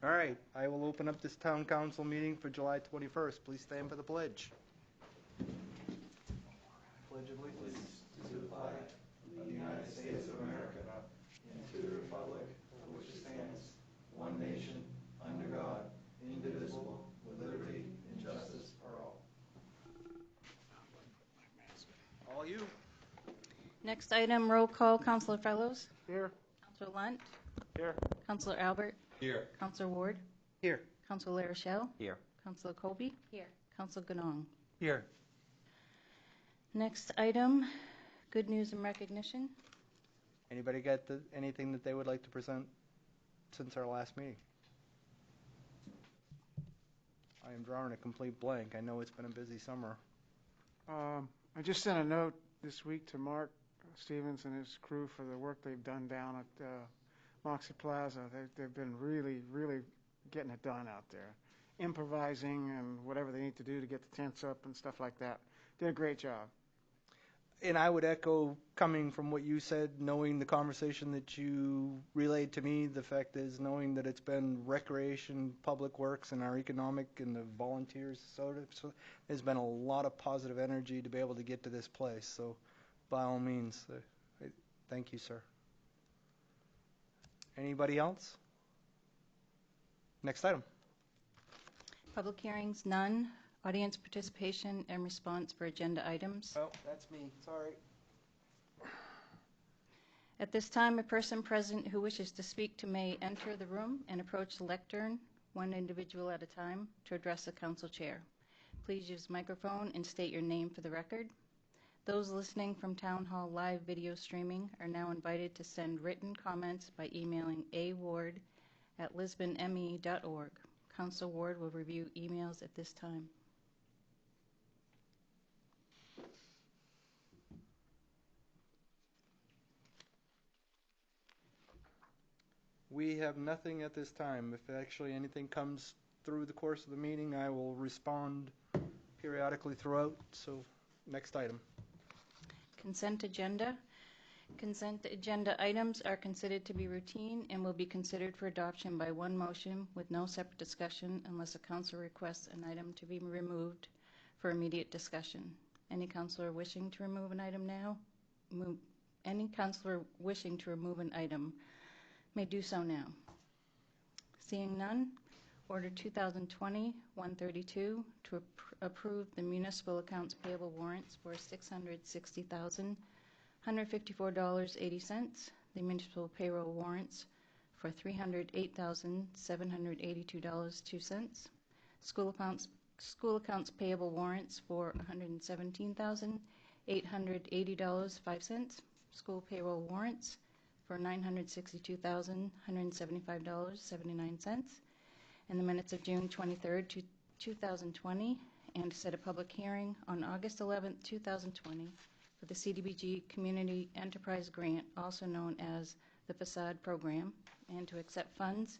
All right, I will open up this town council meeting for July 21st. Please stand for the pledge. Pledge of allegiance to the flag of the United States of America and to the republic for which it stands, one nation, under God, indivisible, with liberty and justice for all. All you. Next item, roll call. Councilor Fellows. Here. Councilor Lunt. Here. Councilor Albert. Here. Councilor Ward. Here. Councilor LaRochelle. Here. Councilor Colby. Here. Councilor Ganong. Here. Next item, good news and recognition. Anybody got anything that they would like to present since our last meeting? I am drawing a complete blank. I know it's been a busy summer. I just sent a note this week to Mark Stevens and his crew for the work they've done down at Moxie Plaza. They've been really, really getting it done out there, improvising and whatever they need to do to get the tents up and stuff like that. Did a great job. And I would echo, coming from what you said, knowing the conversation that you relayed to me, the fact is knowing that it's been recreation, public works, and our economic and the volunteers, so there's been a lot of positive energy to be able to get to this place. So by all means, thank you, sir. Anybody else? Next item. Public hearings, none. Audience participation and response for agenda items. Oh, that's me. Sorry. At this time, a person present who wishes to speak may enter the room and approach the lectern, one individual at a time, to address the council chair. Please use microphone and state your name for the record. Those listening from Town Hall live video streaming are now invited to send written comments by emailing award@lisbonme.org. Council Ward will review emails at this time. We have nothing at this time. If actually anything comes through the course of the meeting, I will respond periodically throughout. So, next item. Consent agenda. Consent agenda items are considered to be routine and will be considered for adoption by one motion with no separate discussion unless a council requests an item to be removed for immediate discussion. Any councilor wishing to remove an item now? Any councilor wishing to remove an item may do so now. Seeing none, Order 2020-132 to approve the municipal accounts payable warrants for $660,154.80, the municipal payroll warrants for $308,782.02, school accounts payable warrants for $117,880.05, school payroll warrants for $962,175.79, and the minutes of June 23rd, 2020, and to set a public hearing on August 11th, 2020 for the CDBG Community Enterprise Grant, also known as the Facade Program, and to accept funds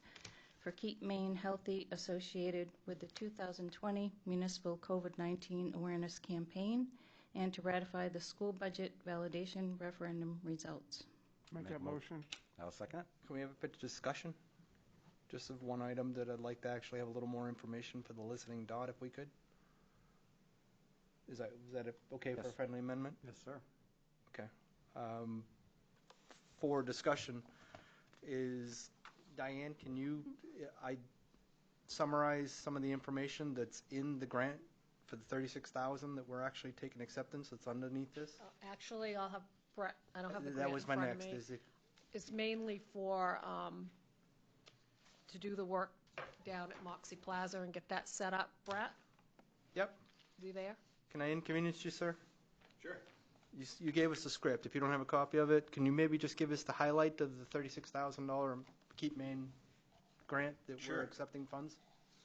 for Keep Maine Healthy associated with the 2020 Municipal COVID-19 Awareness Campaign, and to ratify the school budget validation referendum results. Make that motion. I'll second it. Can we have a bit of discussion? Just of one item that I'd like to actually have a little more information for the listening dot, if we could. Is that okay for a friendly amendment? Yes, sir. Okay. For discussion, is Diane, can you summarize some of the information that's in the grant for the $36,000 that we're actually taking acceptance that's underneath this? Actually, I'll have Brett. I don't have the That grant was in my front of next. me. Is it? It's mainly for to do the work down at Moxie Plaza and get that set up. Brett? Yep. You there? Can I inconvenience you, sir? Sure. You gave us the script. If you don't have a copy of it, can you maybe just give us the highlight of the $36,000 Keep Maine grant that Sure. we're accepting funds?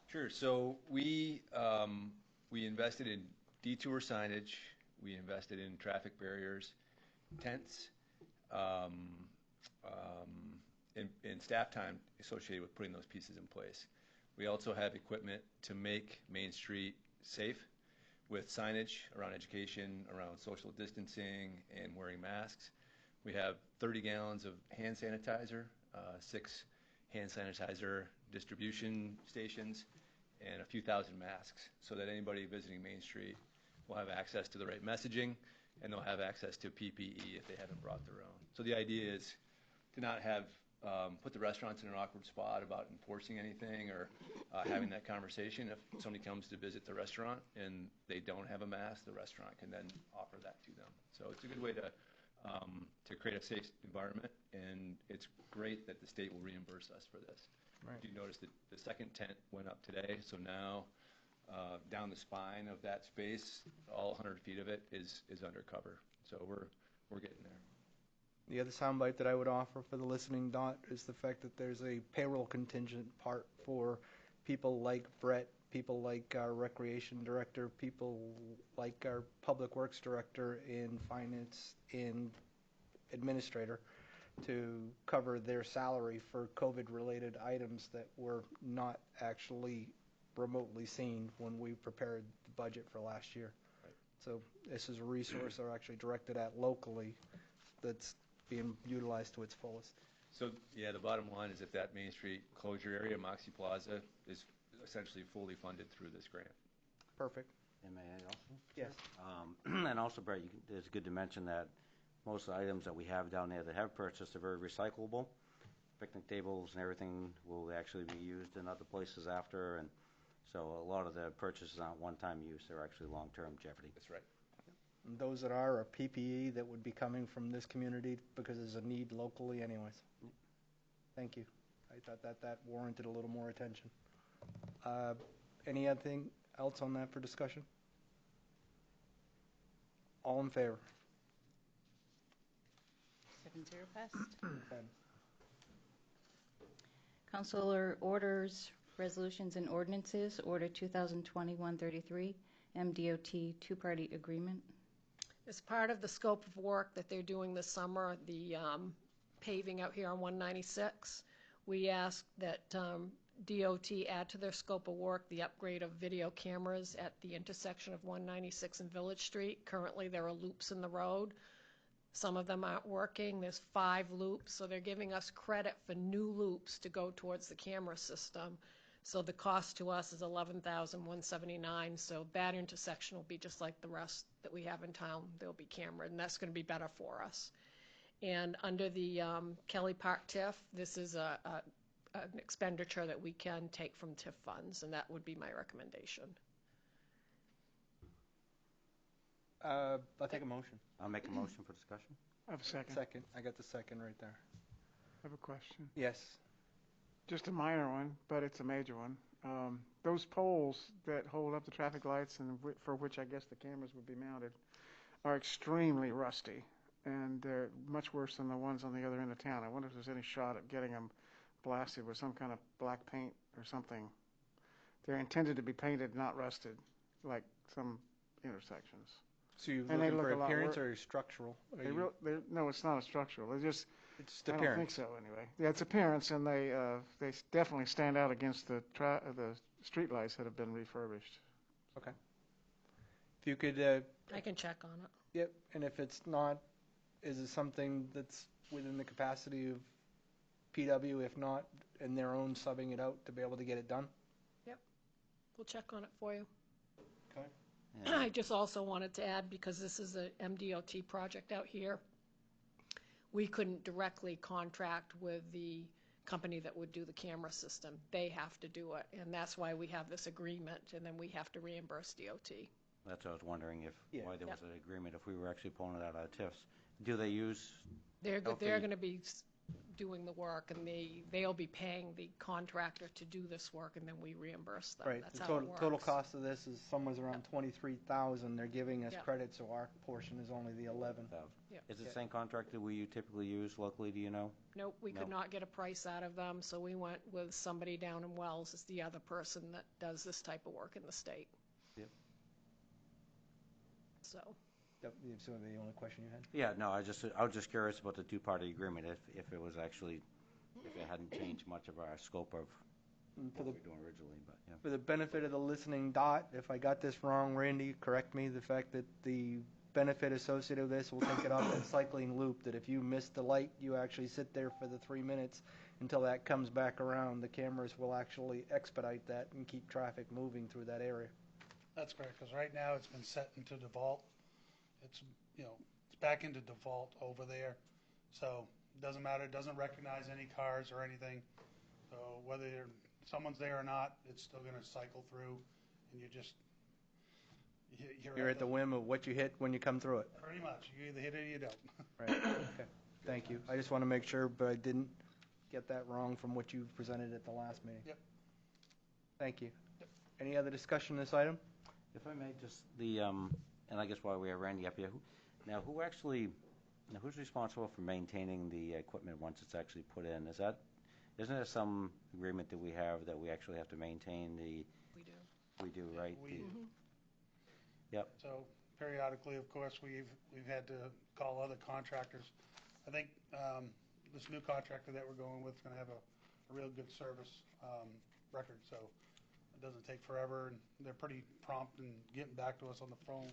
Sure. So we invested in detour signage. We invested in traffic barriers, tents, and staff time associated with putting those pieces in place. We also have equipment to make Main Street safe with signage around education, around social distancing, and wearing masks. We have 30 gallons of hand sanitizer, 6 hand sanitizer distribution stations, and a few thousand masks, so that anybody visiting Main Street will have access to the right messaging, and they'll have access to PPE if they haven't brought their own. So the idea is to not have put the restaurants in an awkward spot about enforcing anything or having that conversation. If somebody comes to visit the restaurant and they don't have a mask, the restaurant can then offer that to them. So it's a good way to create a safe environment, and it's great that the state will reimburse us for this. Right. You notice that the second tent went up today, so now down the spine of that space, all 100 feet of it is under cover. So we're getting there. The other soundbite that I would offer for the listening dot is the fact that there's a payroll contingent part for people like Brett, people like our recreation director, people like our public works director, in finance, in administrator, to cover their salary for COVID-related items that were not actually remotely seen when we prepared the budget for last year. Right. So this is a resource they're actually directed at locally that's being utilized to its fullest. So, yeah, the bottom line is that that Main Street closure area, Moxie Plaza, is essentially fully funded through this grant. Perfect. And may I also? Yes. And also, Brett, it's good to mention that most of the items that we have down there that have purchased are very recyclable. Picnic tables and everything will actually be used in other places after, and so a lot of the purchases aren't one-time use, they're actually long-term jeopardy. That's right. And those that are PPE that would be coming from this community because there's a need locally anyways. Thank you. I thought that warranted a little more attention. Anything else on that for discussion? All in favor? 7-0 passed. Councilor orders, resolutions, and ordinances. Order 2020-133, MDOT two-party agreement. As part of the scope of work that they're doing this summer, the paving out here on 196, we asked that DOT add to their scope of work the upgrade of video cameras at the intersection of 196 and Village Street. Currently, there are loops in the road. Some of them aren't working. There's 5 loops, so they're giving us credit for new loops to go towards the camera system. So the cost to us is $11,179. So that intersection will be just like the rest that we have in town. They'll be cameraed, and that's going to be better for us. And under the Kelly Park TIF, this is an expenditure that we can take from TIF funds, and that would be my recommendation. I'll take a motion. I'll make a motion for discussion. I have a second. Second. I got the second right there. I have a question. Yes. Just a minor one, but it's a major one. Those poles that hold up the traffic lights and for which I guess the cameras would be mounted are extremely rusty, and they're much worse than the ones on the other end of town. I wonder if there's any shot at getting them blasted with some kind of black paint or something. They're intended to be painted, not rusted, like some intersections. So you're And they looking look for a lot appearance worse. or structural? No, it's not a structural. They're just, It's just I don't appearance. think so anyway. Yeah, it's appearance, and they definitely stand out against the street lights that have been refurbished. Okay. If you could, I can check on it. yep, and if it's not, is it something that's within the capacity of PW, if not, in their own subbing it out to be able to get it done? We'll check on it for you. Okay. And I just also wanted to add, because this is a MDOT project out here, we couldn't directly contract with the company that would do the camera system. They have to do it, and that's why we have this agreement, and then we have to reimburse DOT. that's what I was wondering Yeah. why there was an agreement, if we were actually pulling it out of TIFs. Do they use, They're Okay. going to be doing the work, and they'll be paying the contractor to do this work, and then we reimburse them. Right, That's the how it total works. cost of this is somewhere around 23,000. They're giving us Yeah. credit, so our portion is only the 11. Yeah. is it the Yeah. same contractor we typically use locally, do you know? Nope, we could No. not get a price out of them, so we went with somebody down in Wells as the other person that does this type of work in the state. Yep. That So, was the only question you had? Yeah, no, I was just curious about the two-party agreement, if it was actually, if it hadn't changed much of our scope of And for what we the were doing originally, but, yeah. For the benefit of the listening dot, if I got this wrong, Randy, correct me, the fact that the benefit associated with this will take it off that cycling loop, that if you miss the light, you actually sit there for the 3 minutes until that comes back around, the cameras will actually expedite that and keep traffic moving through that area. That's correct, because right now it's been set into default. It's, it's back into default over there. So it doesn't matter, it doesn't recognize any cars or anything. So whether someone's there or not, it's still going to cycle through, and You're at the whim of what you hit when you come through it. Pretty much. You either hit it or you don't. Right. Okay. Thank you. I just want to make sure, but I didn't get that wrong from what you presented at the last meeting. Yep. Thank you. Yep. Any other discussion on this item? If I may, just and I guess while we have Randy up here, who's responsible for maintaining the equipment once it's actually put in? Isn't there some agreement that we have that we actually have to maintain the? We do. We do, right? Yep. So periodically, of course, we've had to call other contractors. I think this new contractor that we're going with is going to have a real good service record, so it doesn't take forever, and they're pretty prompt in getting back to us on the phone.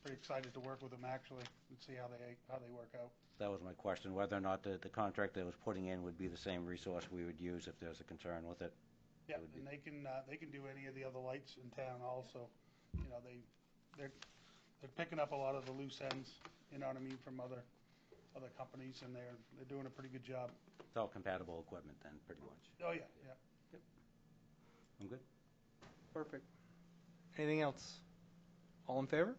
Pretty excited to work with them actually and see how they work out. That was my question, whether or not the contract that was putting in would be the same resource we would use if there's a concern with it. Yeah, and they can do any of the other lights in town also. They're picking up a lot of the loose ends, you know what I mean, from other companies, and they're doing a pretty good job. It's all compatible equipment then, pretty much. Oh yeah. Yep. I'm good. Perfect. Anything else? All in favor?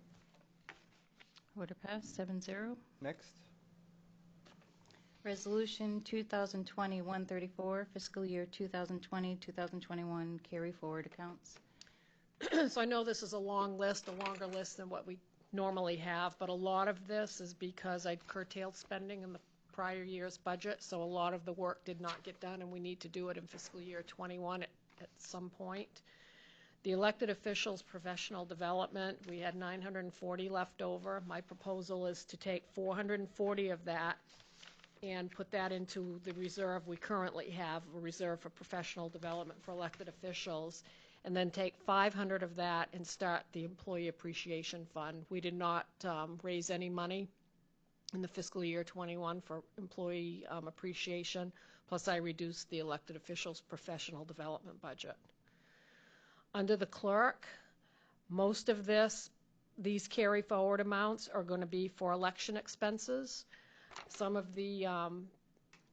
Order passed, 7-0. Next. Resolution 2020-134, fiscal year 2020-2021 carry forward accounts. So I know this is a long list, a longer list than what we normally have, but a lot of this is because I curtailed spending in the prior year's budget, so a lot of the work did not get done, and we need to do it in fiscal year 21 at some point. The elected officials' professional development, we had 940 left over. My proposal is to take 440 of that and put that into the reserve we currently have, a reserve for professional development for elected officials, and then take 500 of that and start the Employee Appreciation Fund. We did not raise any money in the fiscal year 21 for employee appreciation, plus I reduced the elected officials' professional development budget. Under the clerk, most of these carry forward amounts are going to be for election expenses. Some of the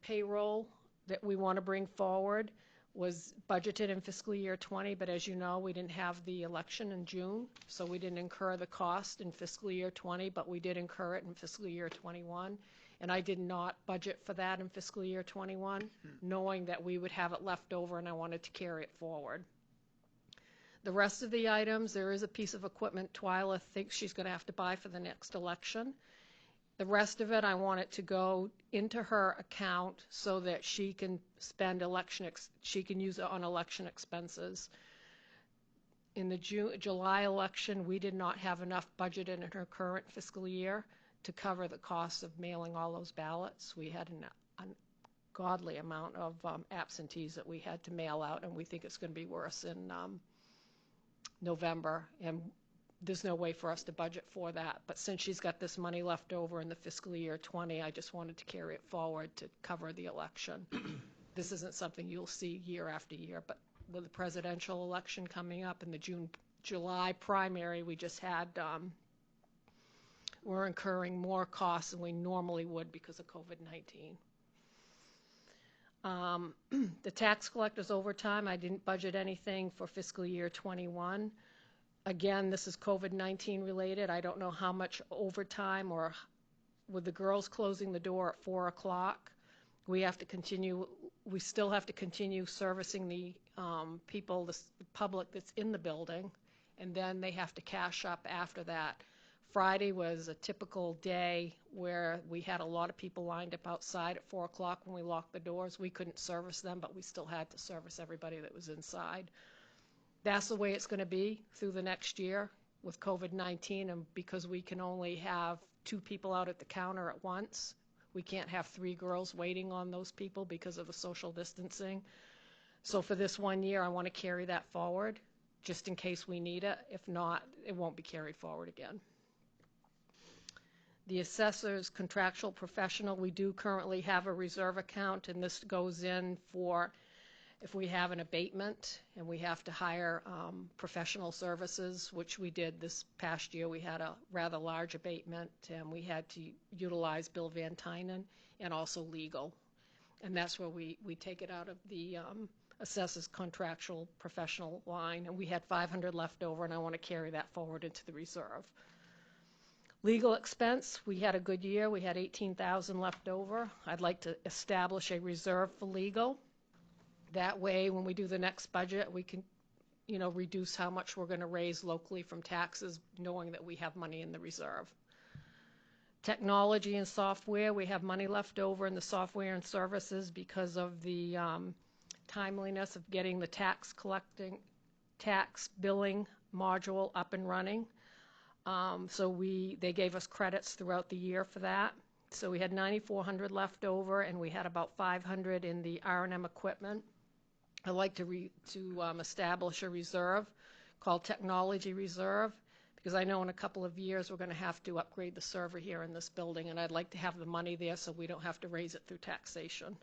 payroll that we want to bring forward was budgeted in fiscal year 20, but as you know, we didn't have the election in June, so we didn't incur the cost in fiscal year 20, but we did incur it in fiscal year 21. And I did not budget for that in fiscal year 21, knowing that we would have it left over and I wanted to carry it forward. The rest of the items, there is a piece of equipment Twyla thinks she's going to have to buy for the next election. The rest of it, I want it to go into her account so that she can spend she can use it on election expenses. In the July election, we did not have enough budgeted in her current fiscal year to cover the costs of mailing all those ballots. We had an ungodly amount of absentees that we had to mail out, and we think it's going to be worse in November, and there's no way for us to budget for that. But since she's got this money left over in the fiscal year 20, I just wanted to carry it forward to cover the election. This isn't something you'll see year after year, but with the presidential election coming up and the July primary we just had, we're incurring more costs than we normally would because of COVID-19. The tax collector's overtime, I didn't budget anything for fiscal year 21. Again, this is COVID-19 related. I don't know how much overtime, or with the girls closing the door at 4 o'clock, we still have to continue servicing the people, the public that's in the building, and then they have to cash up after that. Friday was a typical day where we had a lot of people lined up outside at 4 o'clock when we locked the doors. We couldn't service them, but we still had to service everybody that was inside. That's the way it's going to be through the next year with COVID-19, and because we can only have 2 people out at the counter at once. We can't have 3 girls waiting on those people because of the social distancing. So for this 1 year, I want to carry that forward just in case we need it. If not, it won't be carried forward again. The assessor's contractual professional, we do currently have a reserve account, and this goes in for if we have an abatement and we have to hire professional services, which we did this past year. We had a rather large abatement, and we had to utilize Bill Van Tynen and also legal. And that's where we take it out of the assessor's contractual professional line. And we had 500 left over, and I want to carry that forward into the reserve. Legal expense, we had a good year. We had 18,000 left over. I'd like to establish a reserve for legal. That way, when we do the next budget, we can, reduce how much we're going to raise locally from taxes, knowing that we have money in the reserve. Technology and software, we have money left over in the software and services because of the timeliness of getting the tax billing module up and running. So they gave us credits throughout the year for that. So we had 9,400 left over, and we had about 500 in the R&M equipment. I'd like to establish a reserve called Technology Reserve, because I know in a couple of years we're going to have to upgrade the server here in this building, and I'd like to have the money there so we don't have to raise it through taxation.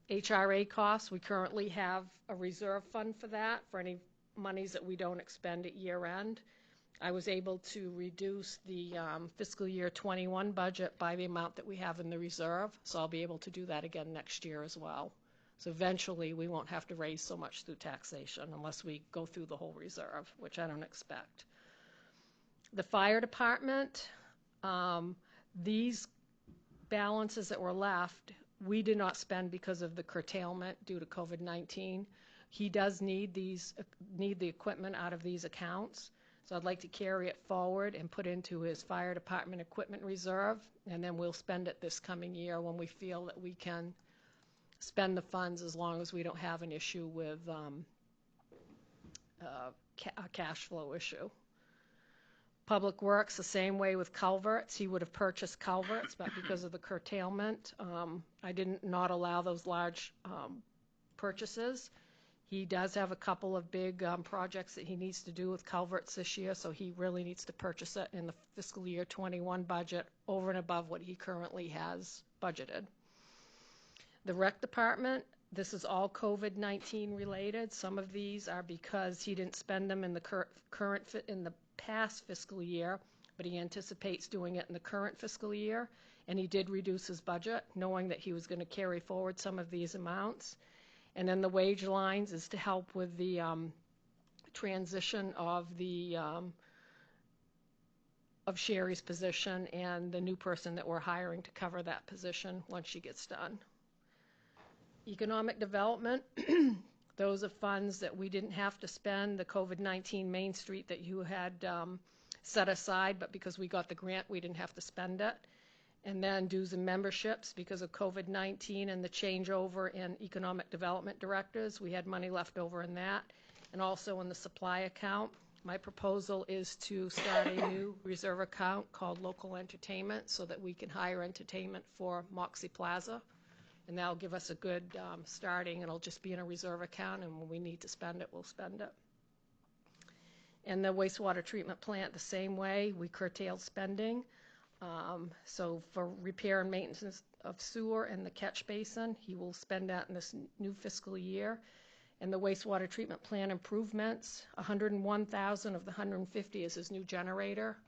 HRA costs, we currently have a reserve fund for that, for any monies that we don't expend at year end. I was able to reduce the fiscal year 21 budget by the amount that we have in the reserve, so I'll be able to do that again next year as well. So eventually we won't have to raise so much through taxation unless we go through the whole reserve, which I don't expect. The fire department, these balances that were left, we did not spend because of the curtailment due to COVID-19. He does need the equipment out of these accounts. So I'd like to carry it forward and put into his fire department equipment reserve, and then we'll spend it this coming year when we feel that we can spend the funds, as long as we don't have an issue with a cash flow issue. Public Works, the same way with culverts. He would have purchased culverts, but because of the curtailment, I didn't not allow those large purchases. He does have a couple of big projects that he needs to do with culverts this year, so he really needs to purchase it in the fiscal year 21 budget over and above what he currently has budgeted. The rec department, this is all COVID-19 related. Some of these are because he didn't spend them in the past fiscal year, but he anticipates doing it in the current fiscal year, and he did reduce his budget, knowing that he was going to carry forward some of these amounts. And then the wage lines is to help with the transition of Sherry's position and the new person that we're hiring to cover that position once she gets done. Economic development, those are funds that we didn't have to spend. The COVID-19 Main Street that you had set aside, but because we got the grant, we didn't have to spend it. And then dues and memberships, because of COVID-19 and the changeover in economic development directors, we had money left over in that. And also in the supply account, my proposal is to start a new reserve account called local entertainment, so that we can hire entertainment for Moxie Plaza. And that'll give us a good starting. It'll just be in a reserve account, and when we need to spend it, we'll spend it. And the wastewater treatment plant, the same way, we curtailed spending. So for repair and maintenance of sewer and the catch basin, he will spend that in this new fiscal year. And the wastewater treatment plant improvements, 101,000 of the 150 is his new generator.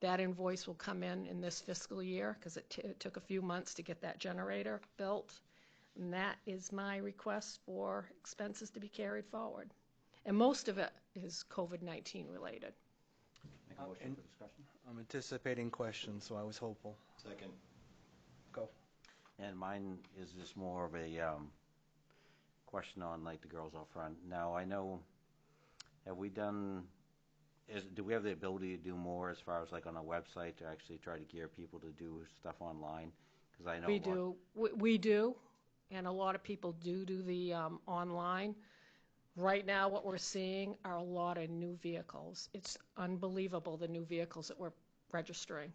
That invoice will come in this fiscal year, because it took a few months to get that generator built. And that is my request for expenses to be carried forward. And most of it is COVID-19 related. Make a motion for discussion. I'm anticipating questions, so I was hopeful. Second. Go. And mine is just more of a question on like the girls out front. Now I know, have we done? Do we have the ability to do more as far as like on a website to actually try to gear people to do stuff online? Because I know We do, and a lot of people do the online. Right now, what we're seeing are a lot of new vehicles. It's unbelievable, the new vehicles that we're registering.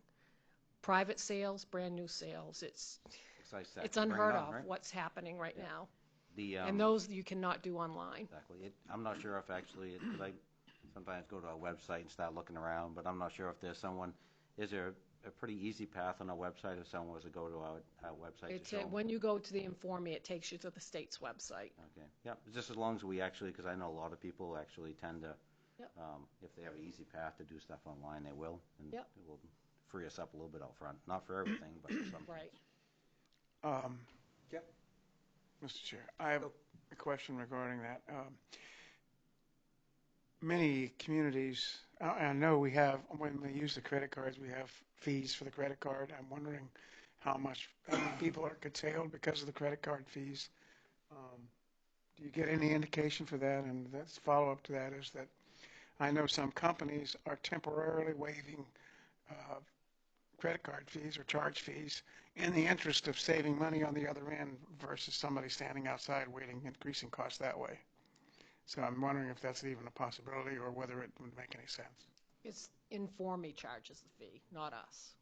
Private sales, brand new sales. It's unheard of, right? What's happening right now. And those you cannot do online. Exactly. I'm not sure if actually, because I sometimes go to a website and start looking around, but I'm not sure if there's someone, is there a pretty easy path on our website if someone was to go to our website to show 'em. When you go to the Inform Me, it takes you to the state's website. Okay, yeah, just as long as we actually, because I know a lot of people actually tend to, Yep. if they have an easy path to do stuff online, they will, and Yep. it will free us up a little bit out front. Not for everything, but for some. Right. Yep. Mr. Chair, I have a question regarding that. Many communities, I know we have, when we use the credit cards, we have fees for the credit card. I'm wondering how many people are curtailed because of the credit card fees. Do you get any indication for that? And that's follow-up to that is that I know some companies are temporarily waiving credit card fees or charge fees in the interest of saving money on the other end versus somebody standing outside waiting, increasing costs that way. So I'm wondering if that's even a possibility or whether it would make any sense. It's Inform Me charges the fee, not us.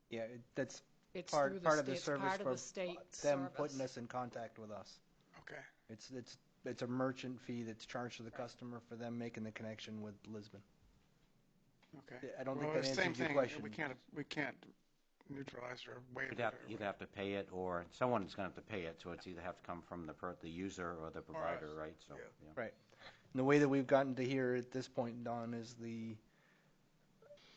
Yeah, that's It's part through of the it's service part of for the state them service. putting us in contact with us. Okay. It's a merchant fee that's charged to the customer for them making the connection with Lisbon. Okay. I don't Well, think that it's the same answers your thing. question. We can't neutralize or waive You'd it. have, or you'd have to pay it, or someone's going to have to pay it, so it's either have to come from the user or the provider, us. right? So, Yeah. yeah. Right. And the way that we've gotten to here at this point, Don, is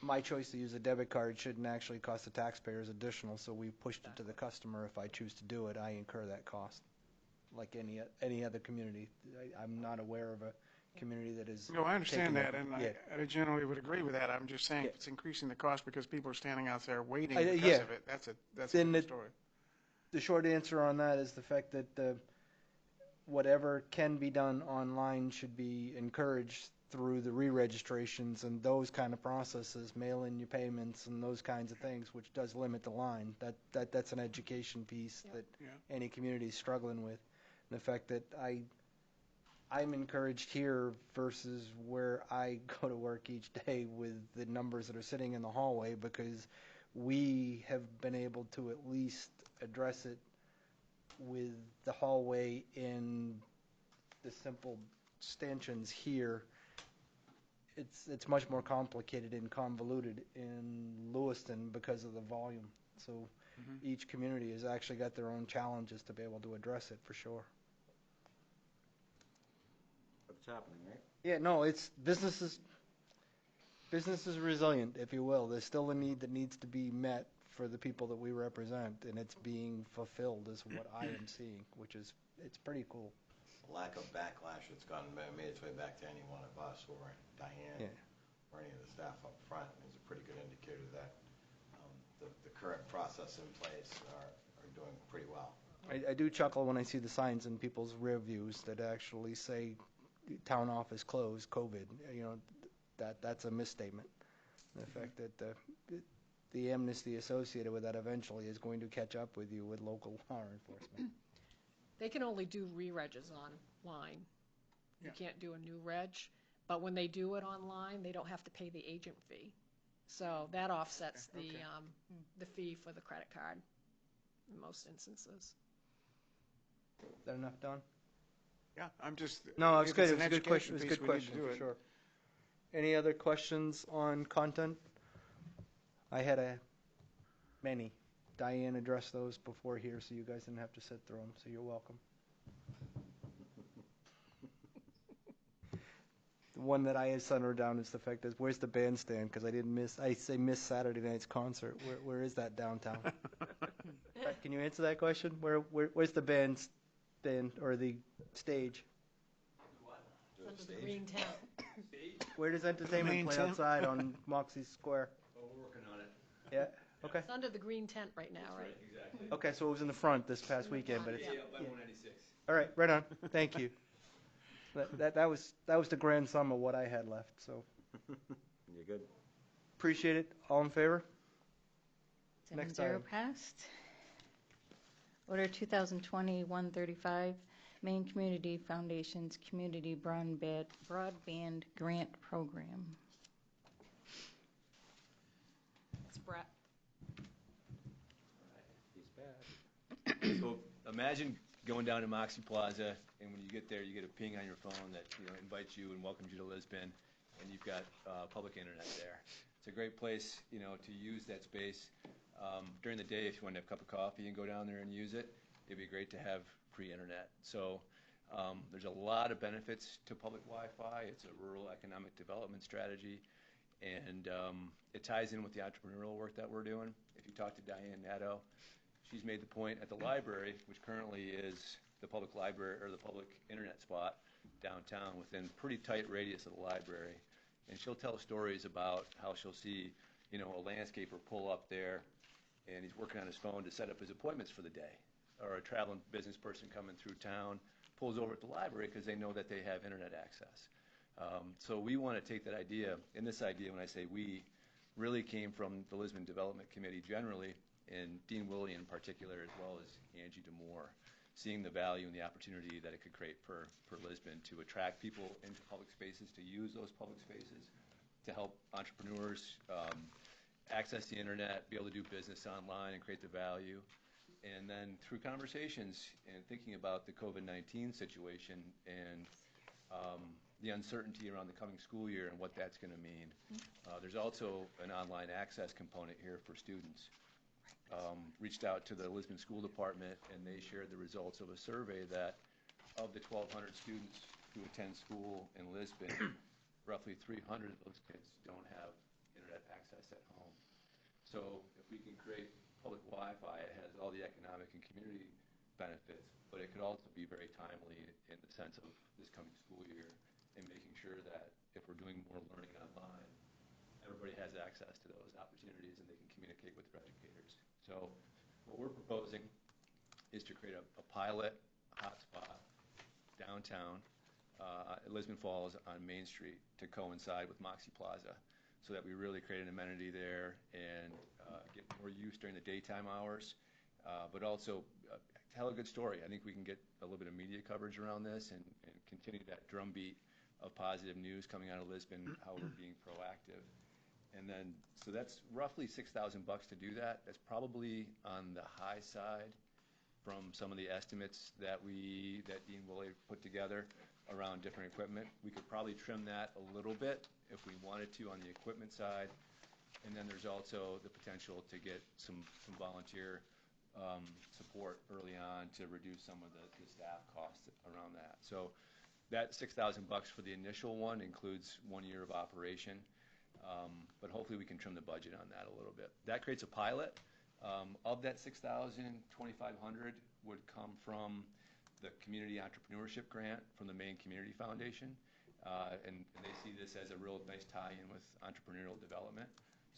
my choice to use a debit card shouldn't actually cost the taxpayers additional, so we pushed it to the customer. If I choose to do it, I incur that cost, like any other community. I'm not aware of a community that is. No, I understand taking that, and yeah. I generally would agree with that. I'm just saying Yeah. if it's increasing the cost because people are standing out there waiting Yeah. because of it, that's a Then different story. The short answer on that is the fact that whatever can be done online should be encouraged through the re-registrations and those kind of processes, mail in your payments and those kinds of things, which does limit the line. That's an education piece that Yeah. any community is struggling with. And the fact that I'm encouraged here versus where I go to work each day with the numbers that are sitting in the hallway, because we have been able to at least address it with the hallway in the simple stanchions here. It's much more complicated and convoluted in Lewiston because of the volume. So each community has actually got their own challenges to be able to address it for sure. But it's happening, right? Yeah, no, it's business is resilient, if you will. There's still a need that needs to be met for the people that we represent, and it's being fulfilled is what I am seeing, which is, it's pretty cool. Lack of backlash that's made its way back to any one of us or Diane or any of the staff up front is a pretty good indicator that the current process in place are doing pretty well. I do chuckle when I see the signs in people's rear views that actually say town office closed, COVID. You know, that's a misstatement. The fact that the amnesty associated with that eventually is going to catch up with you with local law enforcement. They can only do re-regs online. You can't do a new reg, but when they do it online, they don't have to pay the agent fee. So that offsets the fee for the credit card in most instances. Is that enough, Don? Yeah, I'm just. No, it's if good. an It was a good question. education It was a piece, good we need to question do for it. sure. Any other questions on content? I had many. Diane addressed those before here, so you guys didn't have to sit through them. So you're welcome. The one that I had centered down is the fact is, where's the bandstand? Because I missed Saturday night's concert. Where is that downtown? Can you answer that question? Where's the bandstand or the stage? Under the green tent. Where does entertainment play outside on Moxie Square? Oh, we're working on it. Yeah. Okay. It's under the green tent right now, right? Exactly. Okay, so it was in the front this past weekend, but it's Yeah, by 196. all right. Right on. Thank you. That was the grand sum of what I had left. So You're good. appreciate it. All in favor? Next 7-0 item. passed. Order 2020-135, Maine Community Foundation's Community Broadband Grant Program. It's Brett. He's back. So imagine going down to Moxie Plaza, and when you get there, you get a ping on your phone that invites you and welcomes you to Lisbon, and you've got public internet there. It's a great place, to use that space. During the day, if you want to have a cup of coffee and go down there and use it, it'd be great to have free internet. So there's a lot of benefits to public Wi-Fi. It's a rural economic development strategy, and it ties in with the entrepreneurial work that we're doing. If you talk to Diane Nadeau, she's made the point at the library, which currently is the public library or the public internet spot downtown within pretty tight radius of the library. And she'll tell stories about how she'll see, a landscaper pull up there and he's working on his phone to set up his appointments for the day. Or a traveling business person coming through town pulls over at the library because they know that they have internet access. So we want to take that idea, and this idea, when I say we, really came from the Lisbon Development Committee generally, and Dean Willie in particular, as well as Angie Demore, seeing the value and the opportunity that it could create for Lisbon to attract people into public spaces, to use those public spaces, to help entrepreneurs access the internet, be able to do business online and create the value. And then through conversations and thinking about the COVID-19 situation and the uncertainty around the coming school year and what that's going to mean, there's also an online access component here for students. Reached out to the Lisbon School Department, and they shared the results of a survey that of the 1,200 students who attend school in Lisbon, roughly 300 of those kids don't have internet access at home. So if we can create public Wi-Fi, it has all the economic and community benefits, but it could also be very timely in the sense of this coming school year and making sure that if we're doing more learning online, everybody has access to those opportunities and they can communicate with their educators. So what we're proposing is to create a pilot hotspot downtown at Lisbon Falls on Main Street to coincide with Moxie Plaza, so that we really create an amenity there and get more use during the daytime hours, but also tell a good story. I think we can get a little bit of media coverage around this and continue that drumbeat of positive news coming out of Lisbon, how we're being proactive. And then, so that's roughly $6,000 to do that. That's probably on the high side from some of the estimates that Dean Willie put together around different equipment. We could probably trim that a little bit if we wanted to on the equipment side. And then there's also the potential to get some volunteer support early on to reduce some of the staff costs around that. So that $6,000 for the initial one includes 1 year of operation. But hopefully we can trim the budget on that a little bit. That creates a pilot. Of that $6,000, $2,500 would come from the Community Entrepreneurship Grant from the Maine Community Foundation. And they see this as a real nice tie-in with entrepreneurial development.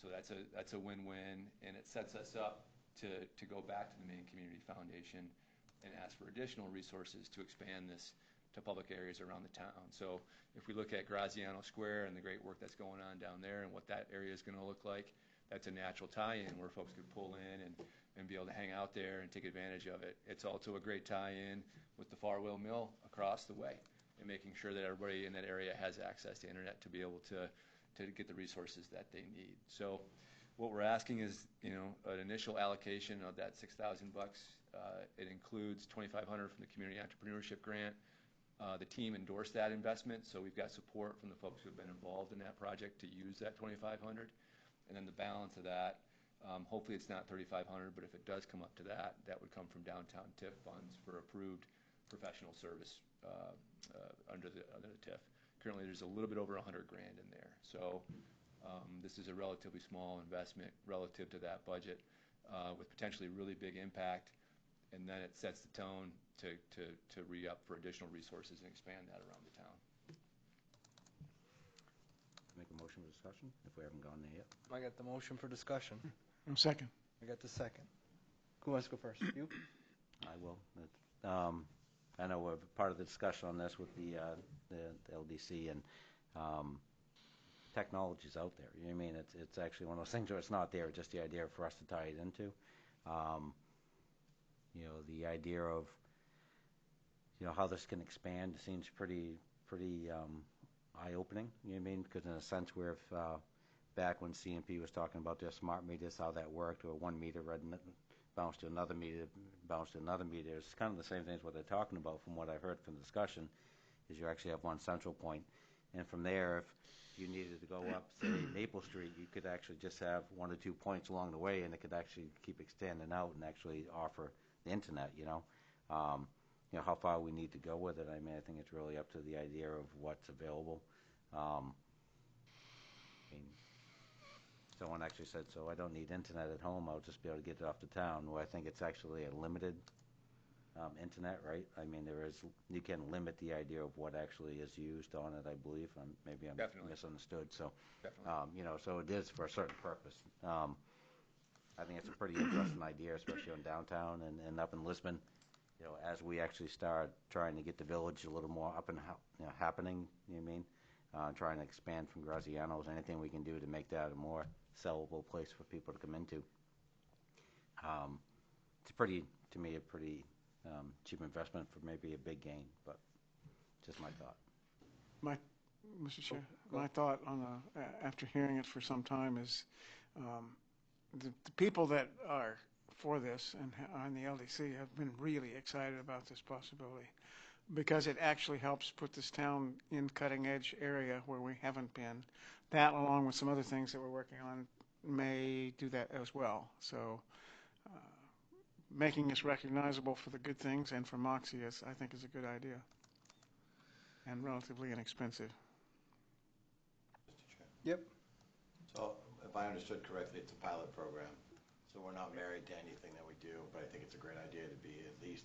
So that's a win-win, and it sets us up to go back to the Maine Community Foundation and ask for additional resources to expand this to public areas around the town. So if we look at Graziano Square and the great work that's going on down there and what that area is going to look like, that's a natural tie-in where folks could pull in and be able to hang out there and take advantage of it. It's also a great tie-in with the Farwell Mill across the way and making sure that everybody in that area has access to internet to be able to get the resources that they need. So what we're asking is, an initial allocation of that $6,000. It includes $2,500 from the Community Entrepreneurship Grant. The team endorsed that investment, so we've got support from the folks who have been involved in that project to use that $2,500. And then the balance of that, hopefully it's not $3,500, but if it does come up to that, that would come from downtown TIF funds for approved professional service under the TIF. Currently there's a little bit over $100,000 in there. So this is a relatively small investment relative to that budget with potentially really big impact, and then it sets the tone to re-up for additional resources and expand that around the town. Make a motion for discussion, if we haven't gone there yet. I got the motion for discussion. Second. I got the second. Who wants to go first? You? I will. I know we're part of the discussion on this with the LDC, and technology's out there. You know what I mean? It's actually one of those things where it's not there, just the idea for us to tie it into. The idea of, how this can expand seems pretty eye-opening, you know what I mean? Because in a sense where if back when CMP was talking about their smart meters, how that worked, or 1 meter read bounced to another meter, bounced to another meter, it's kind of the same thing as what they're talking about from what I've heard from the discussion, is you actually have one central point. And from there, if you needed to go up, say, Maple Street, you could actually just have 1 or 2 points along the way, and it could actually keep extending out and actually offer the internet, how far we need to go with it. I mean, I think it's really up to the idea of what's available. Someone actually said, so I don't need internet at home, I'll just be able to get it off the town. Well, I think it's actually a limited internet, right? I mean, you can limit the idea of what actually is used on it, I believe. Maybe I'm Definitely. misunderstood. So, Definitely. So it is for a certain purpose. I think it's a pretty interesting idea, especially in downtown and up in Lisbon. As we actually start trying to get the village a little more up and happening, trying to expand from Graziano's, anything we can do to make that a more sellable place for people to come into. It's to me, a pretty cheap investment for maybe a big gain, but just my thought. Mr. Chair, my thought after hearing it for some time is the people that are for this and on the LDC have been really excited about this possibility because it actually helps put this town in cutting-edge area where we haven't been. That, along with some other things that we're working on, may do that as well. So making us recognizable for the good things and for Moxie, I think, is a good idea and relatively inexpensive. Mr. Chair. Yep. So if I understood correctly, it's a pilot program. So we're not married to anything that we do, but I think it's a great idea to be at least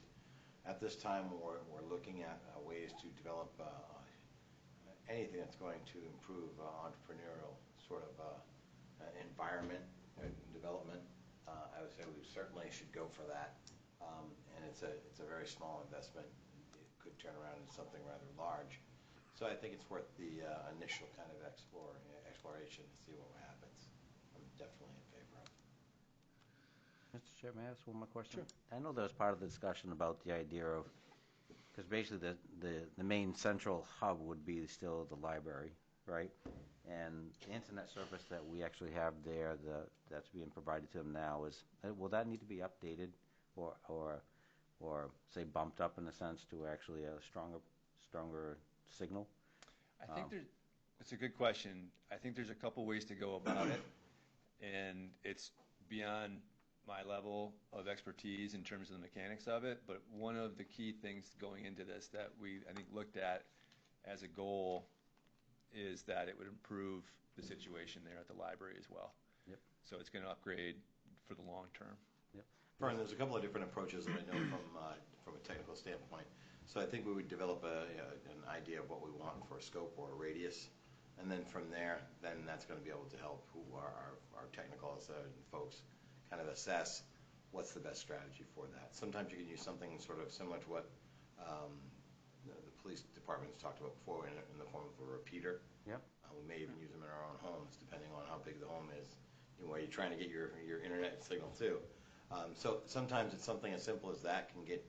at this time we're looking at ways to develop anything that's going to improve entrepreneurial sort of environment and development. I would say we certainly should go for that. And it's a very small investment. It could turn around into something rather large. So I think it's worth the initial kind of exploration to see what happens. I'm definitely in favor of it. Mr. Chair, may I ask one more question? Sure. I know there was part of the discussion about the idea of, because basically the main central hub would be still the library, right? And the internet service that we actually have there that's being provided to them now will that need to be updated or say bumped up in a sense to actually a stronger signal? I think it's a good question. I think there's a couple ways to go about it, and it's beyond my level of expertise in terms of the mechanics of it, but one of the key things going into this that we, I think, looked at as a goal is that it would improve the situation there at the library as well. Yep. So it's going to upgrade for the long term. Yep. Brian, there's a couple of different approaches that I know from a technical standpoint. So I think we would develop an idea of what we want for a scope or a radius, and then from there, then that's going to be able to help who are our technical folks kind of assess what's the best strategy for that. Sometimes you can use something sort of similar to what the police department has talked about before in the form of a repeater. Yep. We may even use them in our own homes, depending on how big the home is and where you're trying to get your internet signal to. So sometimes it's something as simple as that can get,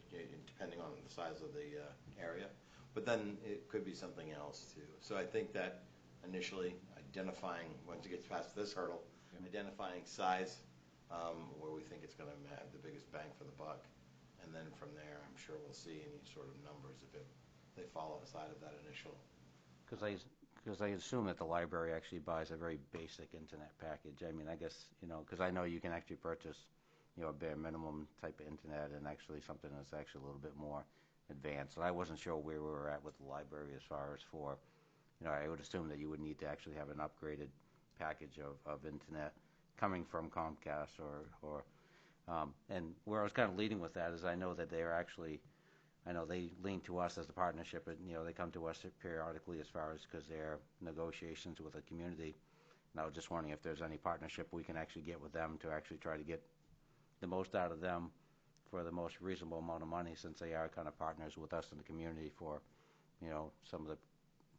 depending on the size of the area. But then it could be something else too. So I think that initially identifying, once it gets past this hurdle, identifying size where we think it's going to have the biggest bang for the buck. And then from there, I'm sure we'll see any sort of numbers if they fall outside of that initial. Because I assume that the library actually buys a very basic internet package. I mean, I guess, because I know you can actually purchase, a bare minimum type of internet and actually something that's actually a little bit more advanced. And I wasn't sure where we were at with the library as far as for, I would assume that you would need to actually have an upgraded package of internet coming from Comcast and where I was kind of leading with that is I know that they're actually, they lean to us as a partnership, and they come to us periodically as far as because they're negotiations with the community. And I was just wondering if there's any partnership we can actually get with them to actually try to get the most out of them for the most reasonable amount of money, since they are kind of partners with us in the community for, some of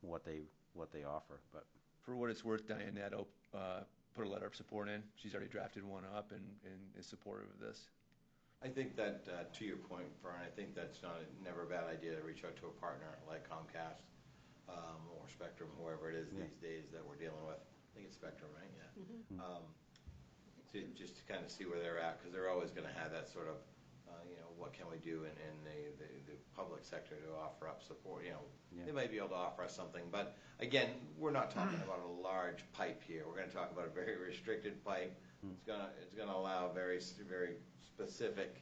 what they offer. But For what it's worth, Diane Netto put a letter of support in. She's already drafted one up and is supportive of this. I think that, to your point, Brian, I think that's never a bad idea to reach out to a partner like Comcast or Spectrum, whoever it is these days that we're dealing with. I think it's Spectrum, right? Yeah. Mm-hmm. Just to kind of see where they're at, because they're always going to have that sort of what can we do in the public sector to offer up support, Yeah. they might be able to offer us something, but again, we're not talking about a large pipe here, we're gonna talk about a very restricted pipe. It's gonna allow very, very specific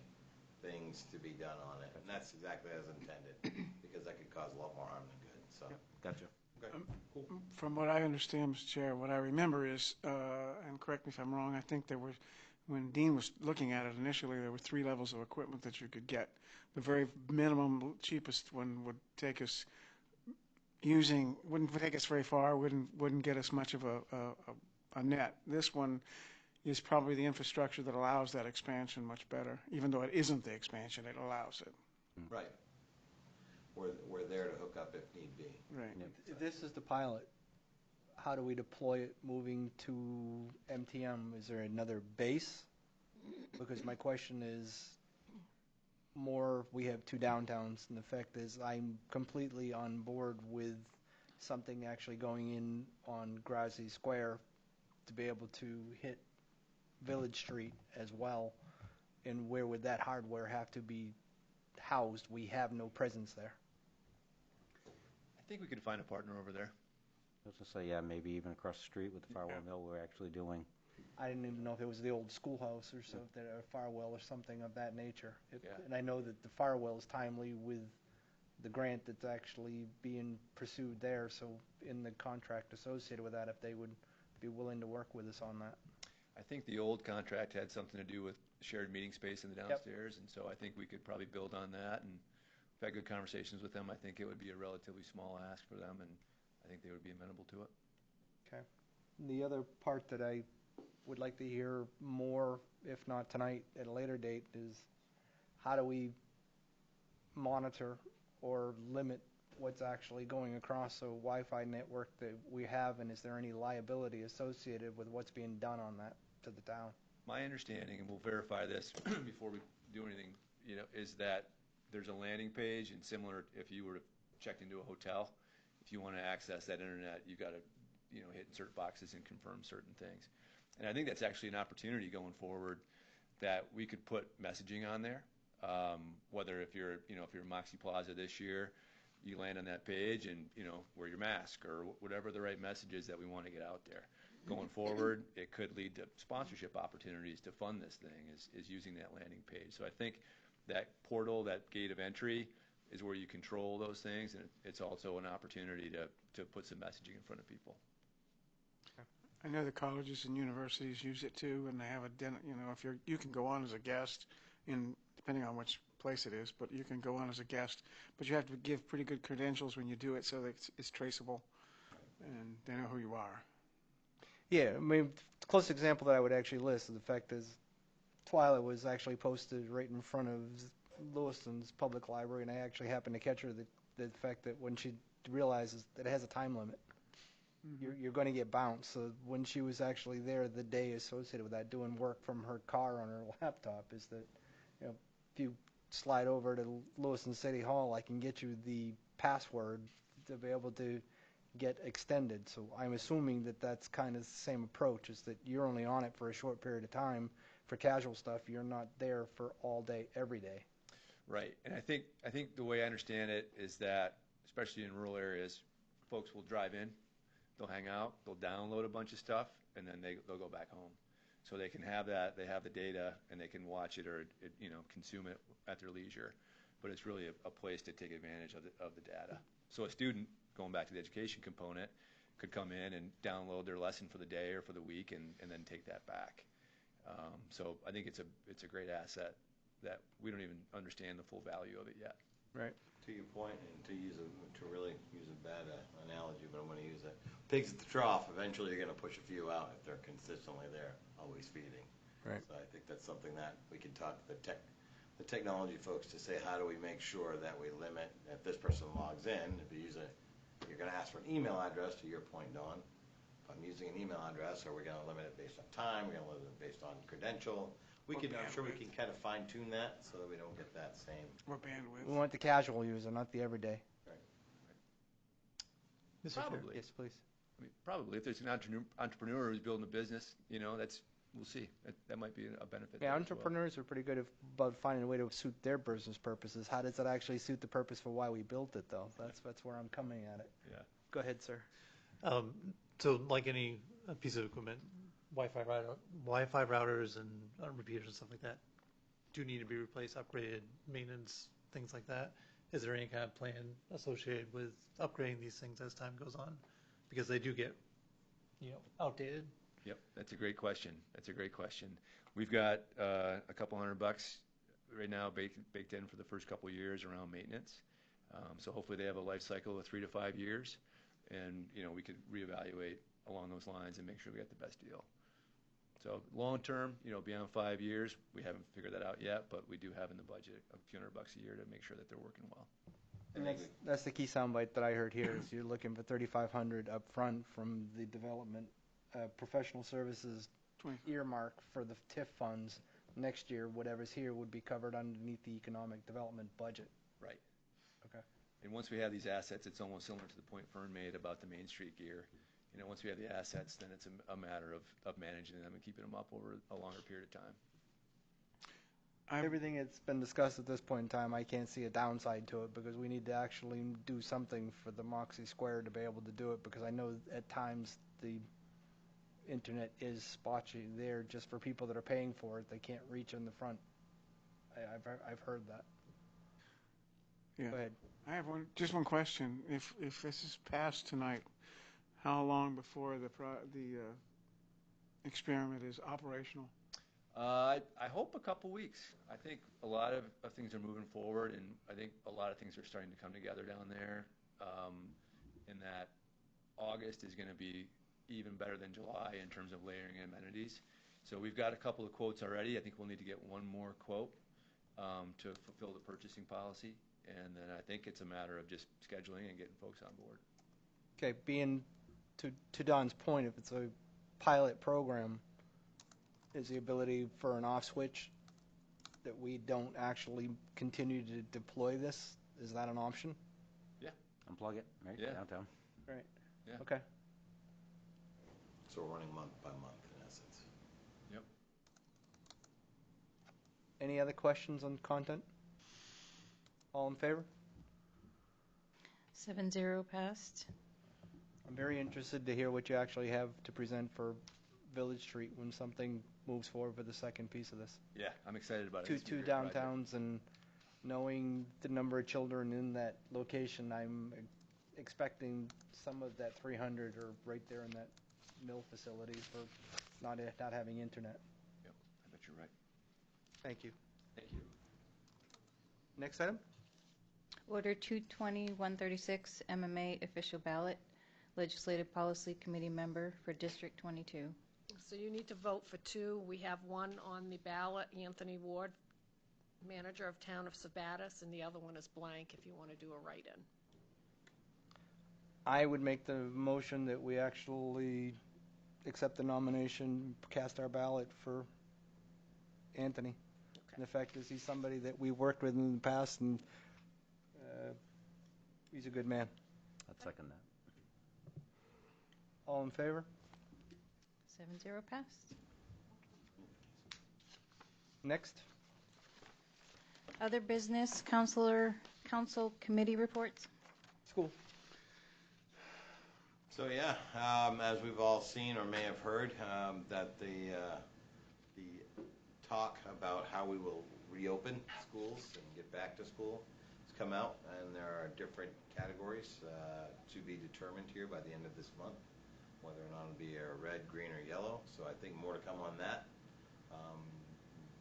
things to be done on it, and that's exactly as intended, because that could cause a lot more harm than good, so. Gotcha. Okay, cool. From what I understand, Mr. Chair, what I remember is, and correct me if I'm wrong, I think there were, when Dean was looking at it initially, there were 3 levels of equipment that you could get. The very minimum, cheapest one would take us wouldn't take us very far, wouldn't get us much of a net. This one is probably the infrastructure that allows that expansion much better, even though it isn't the expansion, it allows it. Right. We're there to hook up if need be. Right. If this is the pilot, how do we deploy it moving to MTM? Is there another base? Because my question is more, we have 2 downtowns, and the fact is I'm completely on board with something actually going in on Grazi Square to be able to hit Village Street as well. And where would that hardware have to be housed? We have no presence there. I think we could find a partner over there. I was gonna say, yeah, maybe even across the street with the Firewall Mill, we're actually doing. I didn't even know if it was the old schoolhouse or something, or Firewell or something of that nature. Yeah. And I know that the Firewell is timely with the grant that's actually being pursued there, so in the contract associated with that, if they would be willing to work with us on that. I think the old contract had something to do with shared meeting space in the downstairs, and so I think we could probably build on that, and we've had good conversations with them. I think it would be a relatively small ask for them, and I think they would be amenable to it. Okay. The other part that I would like to hear more, if not tonight, at a later date, is how do we monitor or limit what's actually going across a Wi-Fi network that we have, and is there any liability associated with what's being done on that to the town? My understanding, and we'll verify this before we do anything, is that there's a landing page, and similar if you were to check into a hotel, if you want to access that internet, you've got to, hit certain boxes and confirm certain things. And I think that's actually an opportunity going forward that we could put messaging on there. Whether if you're Moxie Plaza this year, you land on that page and, wear your mask or whatever the right message is that we want to get out there. Going forward, it could lead to sponsorship opportunities to fund this thing is using that landing page. So I think that portal, that gate of entry is where you control those things, and it's also an opportunity to put some messaging in front of people. I know the colleges and universities use it too, and they have if you can go on as a guest depending on which place it is, but you can go on as a guest, but you have to give pretty good credentials when you do it so that it's traceable and they know who you are. Yeah, I mean, the closest example that I would actually list is the fact is Twyla was actually posted right in front of Lewiston's public library, and I actually happened to catch her the fact that when she realizes that it has a time limit, you're going to get bounced. So when she was actually there the day associated with that, doing work from her car on her laptop, is that if you slide over to Lewiston City Hall, I can get you the password to be able to get extended. So I'm assuming that that's kind of the same approach, is that you're only on it for a short period of time. For casual stuff, you're not there for all day, every day. Right, and I think the way I understand it is that, especially in rural areas, folks will drive in, they'll hang out, they'll download a bunch of stuff, and then they'll go back home. So they can have that, they have the data, and they can watch it or consume it at their leisure. But it's really a place to take advantage of the data. So a student, going back to the education component, could come in and download their lesson for the day or for the week and then take that back. So I think it's a great asset that we don't even understand the full value of it yet. Right. To your point, and to really use a bad analogy, but I'm going to use it. Pigs at the trough. Eventually, you're going to push a few out if they're consistently there, always feeding. Right. So I think that's something that we can talk to the technology folks to say, how do we make sure that we limit if this person logs in? If you use you're going to ask for an email address. To your point, Dawn. If I'm using an email address, are we going to limit it based on time? We're going to limit it based on credential. I'm sure we can kind of fine tune that so that we don't get that same. Or bandwidth. We want the casual user, not the everyday. Right. Mr. Chair. Probably. Yes, please. I mean, probably if there's an entrepreneur who's building a business, that's we'll see. That might be a benefit. Yeah, there as well. entrepreneurs are pretty good about finding a way to suit their business purposes. How does it actually suit the purpose for why we built it, though? That's where I'm coming at it. Yeah. Go ahead, sir. So like any piece of equipment, Wi-Fi routers and repeaters and stuff like that do need to be replaced, upgraded, maintenance, things like that. Is there any kind of plan associated with upgrading these things as time goes on? Because they do get, outdated. Yep, that's a great question. We've got a couple $100 right now baked in for the first couple of years around maintenance. So hopefully they have a life cycle of 3 to 5 years, and we could reevaluate along those lines and make sure we get the best deal. So long term, beyond 5 years, we haven't figured that out yet, but we do have in the budget a few $100 a year to make sure that they're working well. And that's the key soundbite that I heard here is you're looking for $3,500 up front from the development professional services 20. earmark for the TIF funds. Next year, whatever's here would be covered underneath the economic development budget. Right. Okay. And once we have these assets, it's almost similar to the point Fern made about the Main Street gear. Once we have the assets, then it's a matter of managing them and keeping them up over a longer period of time. Everything that's been discussed at this point in time, I can't see a downside to it because we need to actually do something for the Moxie Square to be able to do it because I know at times the internet is spotty there just for people that are paying for it. They can't reach in the front. I've heard that. Yeah. Go ahead. I have just one question. If this is passed tonight, how long before the experiment is operational? I hope a couple weeks. I think a lot of things are moving forward, and I think a lot of things are starting to come together down there. In that August is going to be even better than July in terms of layering amenities. So we've got a couple of quotes already. I think we'll need to get one more quote to fulfill the purchasing policy, and then I think it's a matter of just scheduling and getting folks on board. Okay, being to Don's point, if it's a pilot program, is the ability for an off switch that we don't actually continue to deploy this, is that an option? Yeah. Unplug it, right? Yeah. Downtown. Right. Yeah. Okay. So we're running month by month in essence. Yep. Any other questions on content? All in favor? 7-0 passed. I'm very interested to hear what you actually have to present for Village Street when something moves forward with the second piece of this. Yeah, I'm excited about it. Two It's gonna be a great project. downtowns and knowing the number of children in that location, I'm expecting some of that 300 are right there in that mill facility for not having internet. Yep, I bet you're right. Thank you. Thank you. Next item? Order 220-136, MMA official ballot, Legislative Policy Committee member for District 22. So you need to vote for two. We have one on the ballot, Anthony Ward, manager of Town of Sabattis, and the other one is blank if you want to do a write-in. I would make the motion that we actually accept the nomination, cast our ballot for Anthony. Okay. And the fact is, he's somebody that we worked with in the past, and he's a good man. I'd second that. All in favor? 7-0 passed. Next. Other business, council committee reports. School. So yeah, as we've all seen or may have heard, that the talk about how we will reopen schools and get back to school has come out, and there are different categories to be determined here by the end of this month, whether or not it'll be a red, green, or yellow. So I think more to come on that.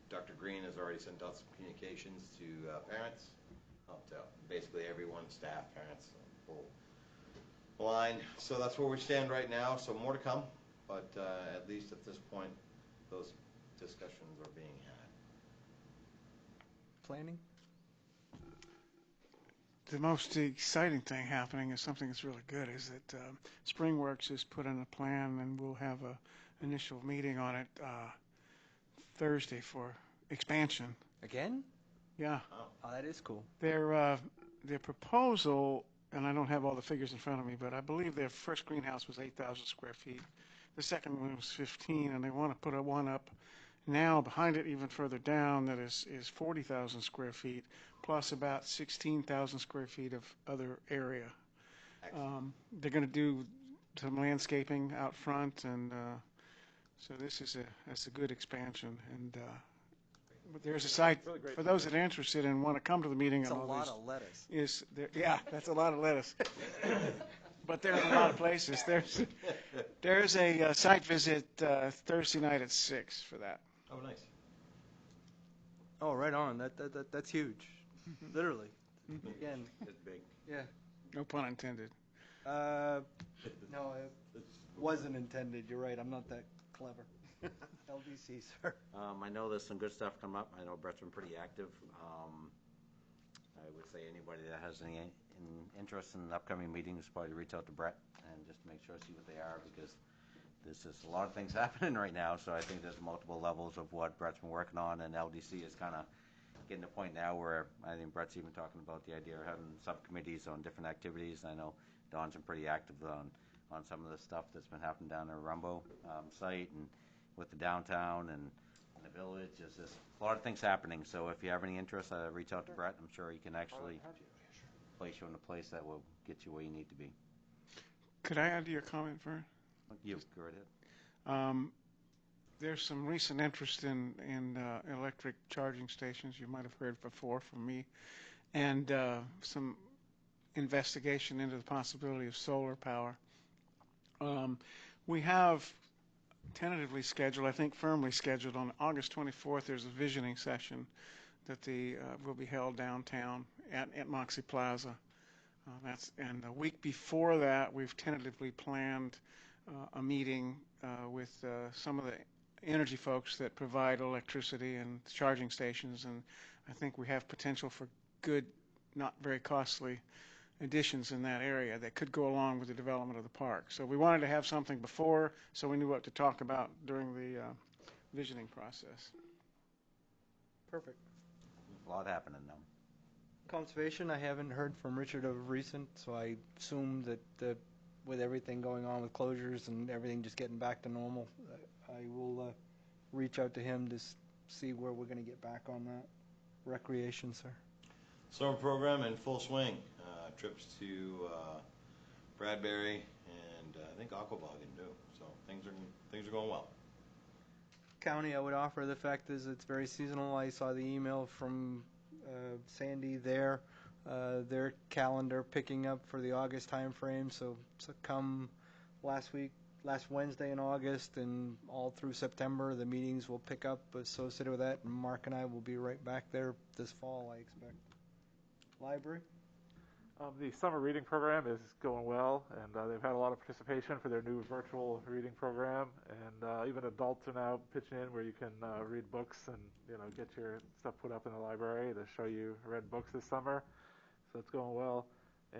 Dr. Green has already sent out some communications to parents, to basically everyone, staff, parents, full line. So that's where we stand right now. So more to come, but at least at this point, those discussions are being had. Planning. The most exciting thing happening is something that's really good is that Springworks has put in a plan, and we'll have a initial meeting on it Thursday for expansion. Again? Yeah. Oh, that is cool. Their proposal, and I don't have all the figures in front of me, but I believe their first greenhouse was 8,000 square feet. The second one was 15, and they want to put a one up now behind it, even further down, that is 40,000 square feet, plus about 16,000 square feet of other area. They're going to do some landscaping out front, and so that's a good expansion. And but there's a site for those that are interested and want to come to the meeting. It's a and all lot this, of lettuce. Yeah, that's a lot of lettuce. But there are a lot of places. There's a site visit Thursday night at 6 for that. Oh, nice. Oh, right on. That's huge. Literally. Again, It's big. yeah. No pun intended. No, it wasn't intended. You're right. I'm not that clever. LDC, sir. I know there's some good stuff coming up. I know Brett's been pretty active. I would say anybody that has any interest in upcoming meetings, probably reach out to Brett and just make sure, see what they are, because there's just a lot of things happening right now. So I think there's multiple levels of what Brett's been working on, and LDC is kind of getting to the point now where I think Brett's even talking about the idea of having subcommittees on different activities. I know Don's been pretty active on some of the stuff that's been happening down at Rumbo site and with the downtown and the village. There's just a lot of things happening. So if you have any interest, reach out to Brett. I'm sure he can actually place you in a place that will get you where you need to be. Could I add to your comment, Vern? You go right ahead. There's some recent interest in electric charging stations. You might have heard before from me, and some investigation into the possibility of solar power. We have tentatively scheduled, I think firmly scheduled, on August 24th. There's a visioning session that will be held downtown at Moxie Plaza. And a week before that, we've tentatively planned a meeting with some of the energy folks that provide electricity and charging stations, and I think we have potential for good, not very costly additions in that area that could go along with the development of the park. So we wanted to have something before, so we knew what to talk about during the visioning process. Perfect. A lot happening now. Conservation, I haven't heard from Richard of recent, so I assume that with everything going on with closures and everything just getting back to normal, I will reach out to him to see where we're going to get back on that. Recreation, sir. Summer program in full swing. Trips to Bradbury and I think Aquaboggin too. So things are going well. County, I would offer the fact is it's very seasonal. I saw the email from Sandy there, their calendar picking up for the August time frame. So come last Wednesday in August and all through September, the meetings will pick up associated with that. And Mark and I will be right back there this fall, I expect. Library? The summer reading program is going well, and they've had a lot of participation for their new virtual reading program, and even adults are now pitching in where you can read books and get your stuff put up in the library to show you read books this summer. So it's going well,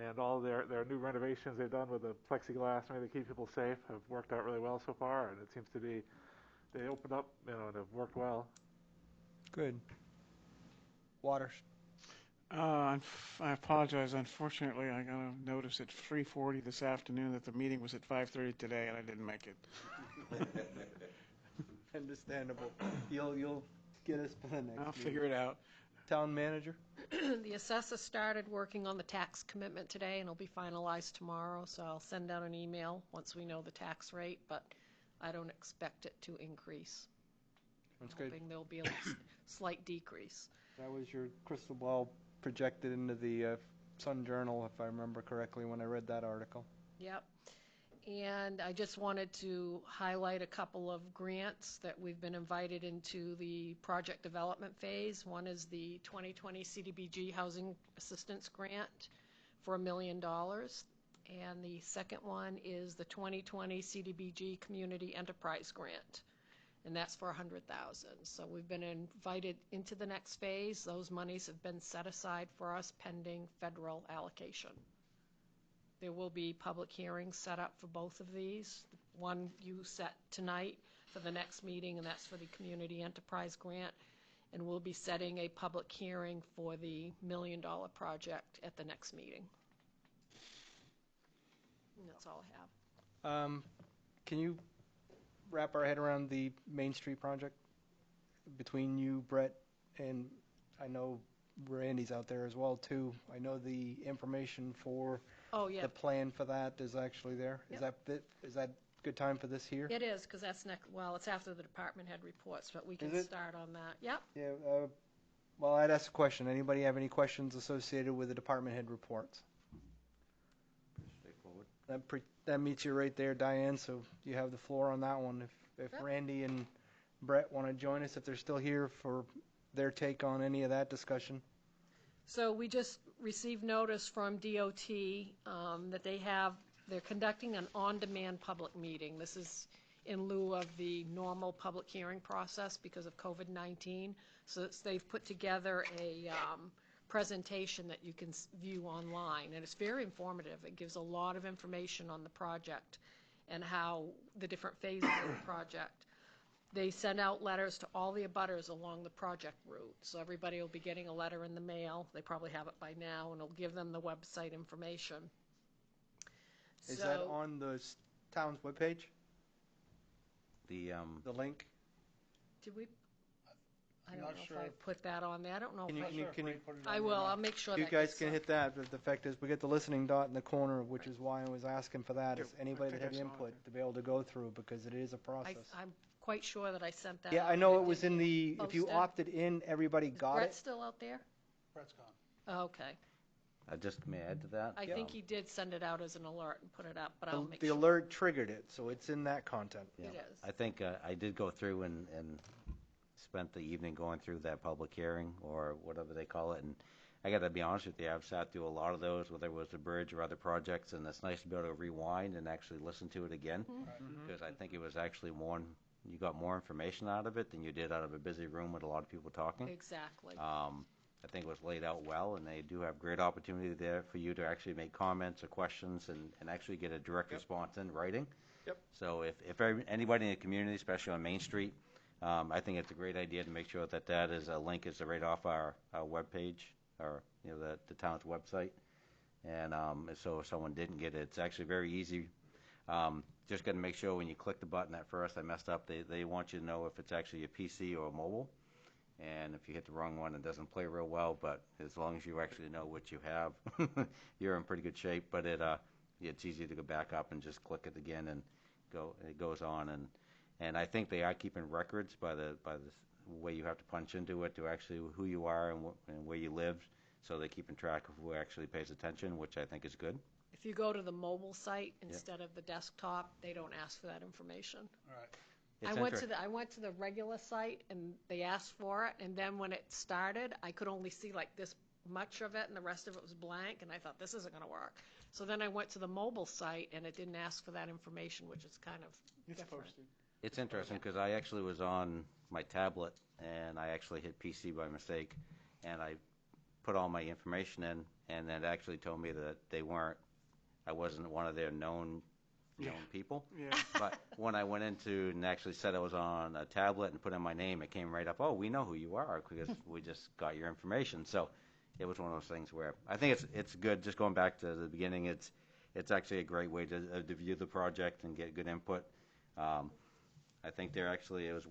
and all their new renovations they've done with the plexiglass to keep people safe have worked out really well so far, and it seems to be they opened up and have worked well. Good. Waters. I apologize. Unfortunately, I got a notice at 3:40 this afternoon that the meeting was at 5:30 today, and I didn't make it. Understandable. You'll get us for the next I'll meeting. figure it out. Town manager? The assessor started working on the tax commitment today, and it'll be finalized tomorrow, so I'll send out an email once we know the tax rate, but I don't expect it to increase. That's I'm good. hoping there'll be a slight decrease. That was your crystal ball projected into the Sun Journal, if I remember correctly, when I read that article. Yep. And I just wanted to highlight a couple of grants that we've been invited into the project development phase. One is the 2020 CDBG Housing Assistance Grant for $1 million. And the second one is the 2020 CDBG Community Enterprise Grant, and that's for $100,000. So we've been invited into the next phase. Those monies have been set aside for us pending federal allocation. There will be public hearings set up for both of these. One you set tonight for the next meeting, and that's for the Community Enterprise Grant. And we'll be setting a public hearing for the $1 million project at the next meeting. And that's all I have. Can you wrap our head around the Main Street project between you, Brett, and I know Randy's out there as well too. I know the information for Oh, yeah. the plan for that is actually there. Yep. Is that good time for this here? It is, because that's next, well, it's after the department head reports, but we can Is it? start on that. Yep. Yeah. Well, I'd ask a question. Anybody have any questions associated with the department head reports? Straightforward. That meets you right there, Diane. So you have the floor on that one. If Yep. Randy and Brett want to join us, if they're still here for their take on any of that discussion. So we just received notice from DOT that they're conducting an on-demand public meeting. This is in lieu of the normal public hearing process because of COVID-19. So they've put together a presentation that you can view online, and it's very informative. It gives a lot of information on the project and how the different phases of the project. They send out letters to all the abutters along the project route, so everybody will be getting a letter in the mail. They probably have it by now, and it'll give them the website information. Is that on the town's webpage? The The link? Did we? I I'm don't not know sure if I if- put that on there. I don't know Can if you- I. can you- Sure, Ray put it I on will. there. I'll make sure You that guys gets can sent. hit that, but the fact is, we get the listening dot in the corner, which is why I was asking for that, is Yeah, I anybody that think had I saw it. input to be able to go through, because it is a process. I'm quite sure that I sent that Yeah, out I and know it didn't was in get the, if you posted. opted in, everybody Is got Brett it. still out there? Brett's gone. Oh, okay. I just may add to that. I think he did send it out as an alert and put it up, but The- I'll make The sure. alert triggered it, so it's in that content. Yeah. It is. I think I did go through and spent the evening going through that public hearing or whatever they call it, and I got to be honest with you, I've sat through a lot of those, whether it was the bridge or other projects, and it's nice to be able to rewind and actually listen to it again, because I think it was actually you got more information out of it than you did out of a busy room with a lot of people talking. Exactly. I think it was laid out well, and they do have great opportunity there for you to actually make comments or questions and actually get a direct response in writing. Yep. So if anybody in the community, especially on Main Street, I think it's a great idea to make sure that is a link is right off our webpage or the town's website. And so if someone didn't get it, it's actually very easy. Just got to make sure when you click the button at first, I messed up. They want you to know if it's actually a PC or a mobile. And if you hit the wrong one, it doesn't play real well. But as long as you actually know what you have, you're in pretty good shape. But it's easy to go back up and just click it again and it goes on. And I think they are keeping records by the way you have to punch into it to actually who you are and where you live. So they're keeping track of who actually pays attention, which I think is good. If you go to the mobile site instead of the desktop, they don't ask for that information. All right. It's I went to the regular site and they asked for it, and then when it started, I could only see like this much of it, and the rest of it was blank, and I thought this isn't going to work. So then I went to the mobile site, and it didn't ask for that information, which is kind of It's different. posted. It's interesting because I actually was on my tablet and I actually hit PC by mistake, and I put all my information in, and it actually told me that I wasn't one of their known people. Yeah. But when I went into and actually said I was on a tablet and put in my name, it came right up. Oh, we know who you are because we just got your information. So it was one of those things where I think it's good. Just going back to the beginning, it's actually a great way to view the project and get good input. I think it was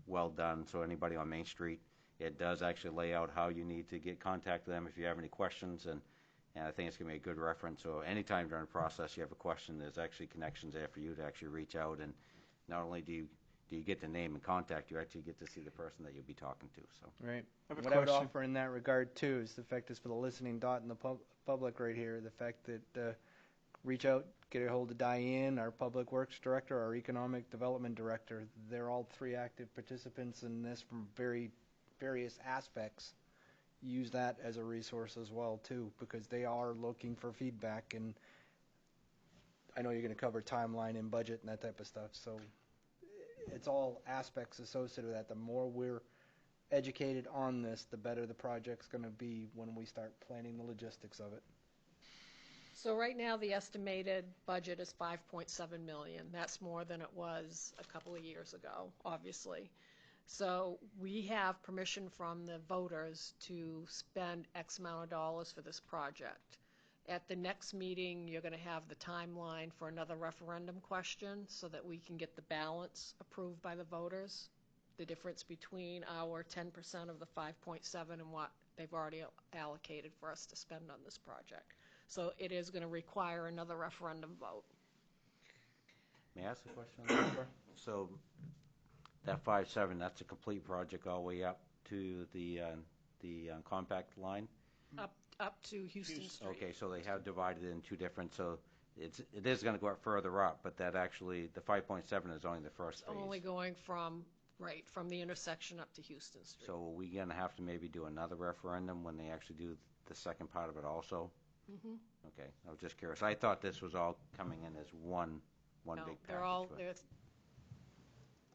well done. So anybody on Main Street, it does actually lay out how you need to get contact with them if you have any questions, and I think it's going to be a good reference. So anytime during the process you have a question, there's actually connections there for you to actually reach out, and not only do you get the name and contact, you actually get to see the person that you'll be talking to. So Right. I have a What I would question. offer in that regard too is the fact is for the listening dot in the public right here, the fact that reach out, get a hold of Diane, our Public Works Director, our Economic Development Director. They're all three active participants in this from various aspects. Use that as a resource as well too, because they are looking for feedback, and I know you're going to cover timeline and budget and that type of stuff, so it's all aspects associated with that. The more we're educated on this, the better the project's going to be when we start planning the logistics of it. So right now, the estimated budget is $5.7 million. That's more than it was a couple of years ago, obviously. So we have permission from the voters to spend X amount of dollars for this project. At the next meeting, you're going to have the timeline for another referendum question so that we can get the balance approved by the voters, the difference between our 10% of the 5.7 and what they've already allocated for us to spend on this project. So it is going to require another referendum vote. May I ask a question on that, Barbara? So that 5.7, that's a complete project all the way up to the compact line? Up to Houston Street. Okay, so they have divided it in two different, so it is going to go up further up, but that actually, the 5.7 is only the first phase. Only going from the intersection up to Houston Street. So are we going to have to maybe do another referendum when they actually do the second part of it also? Mm-hmm. Okay, I was just curious. I thought this was all coming in as one No, big package.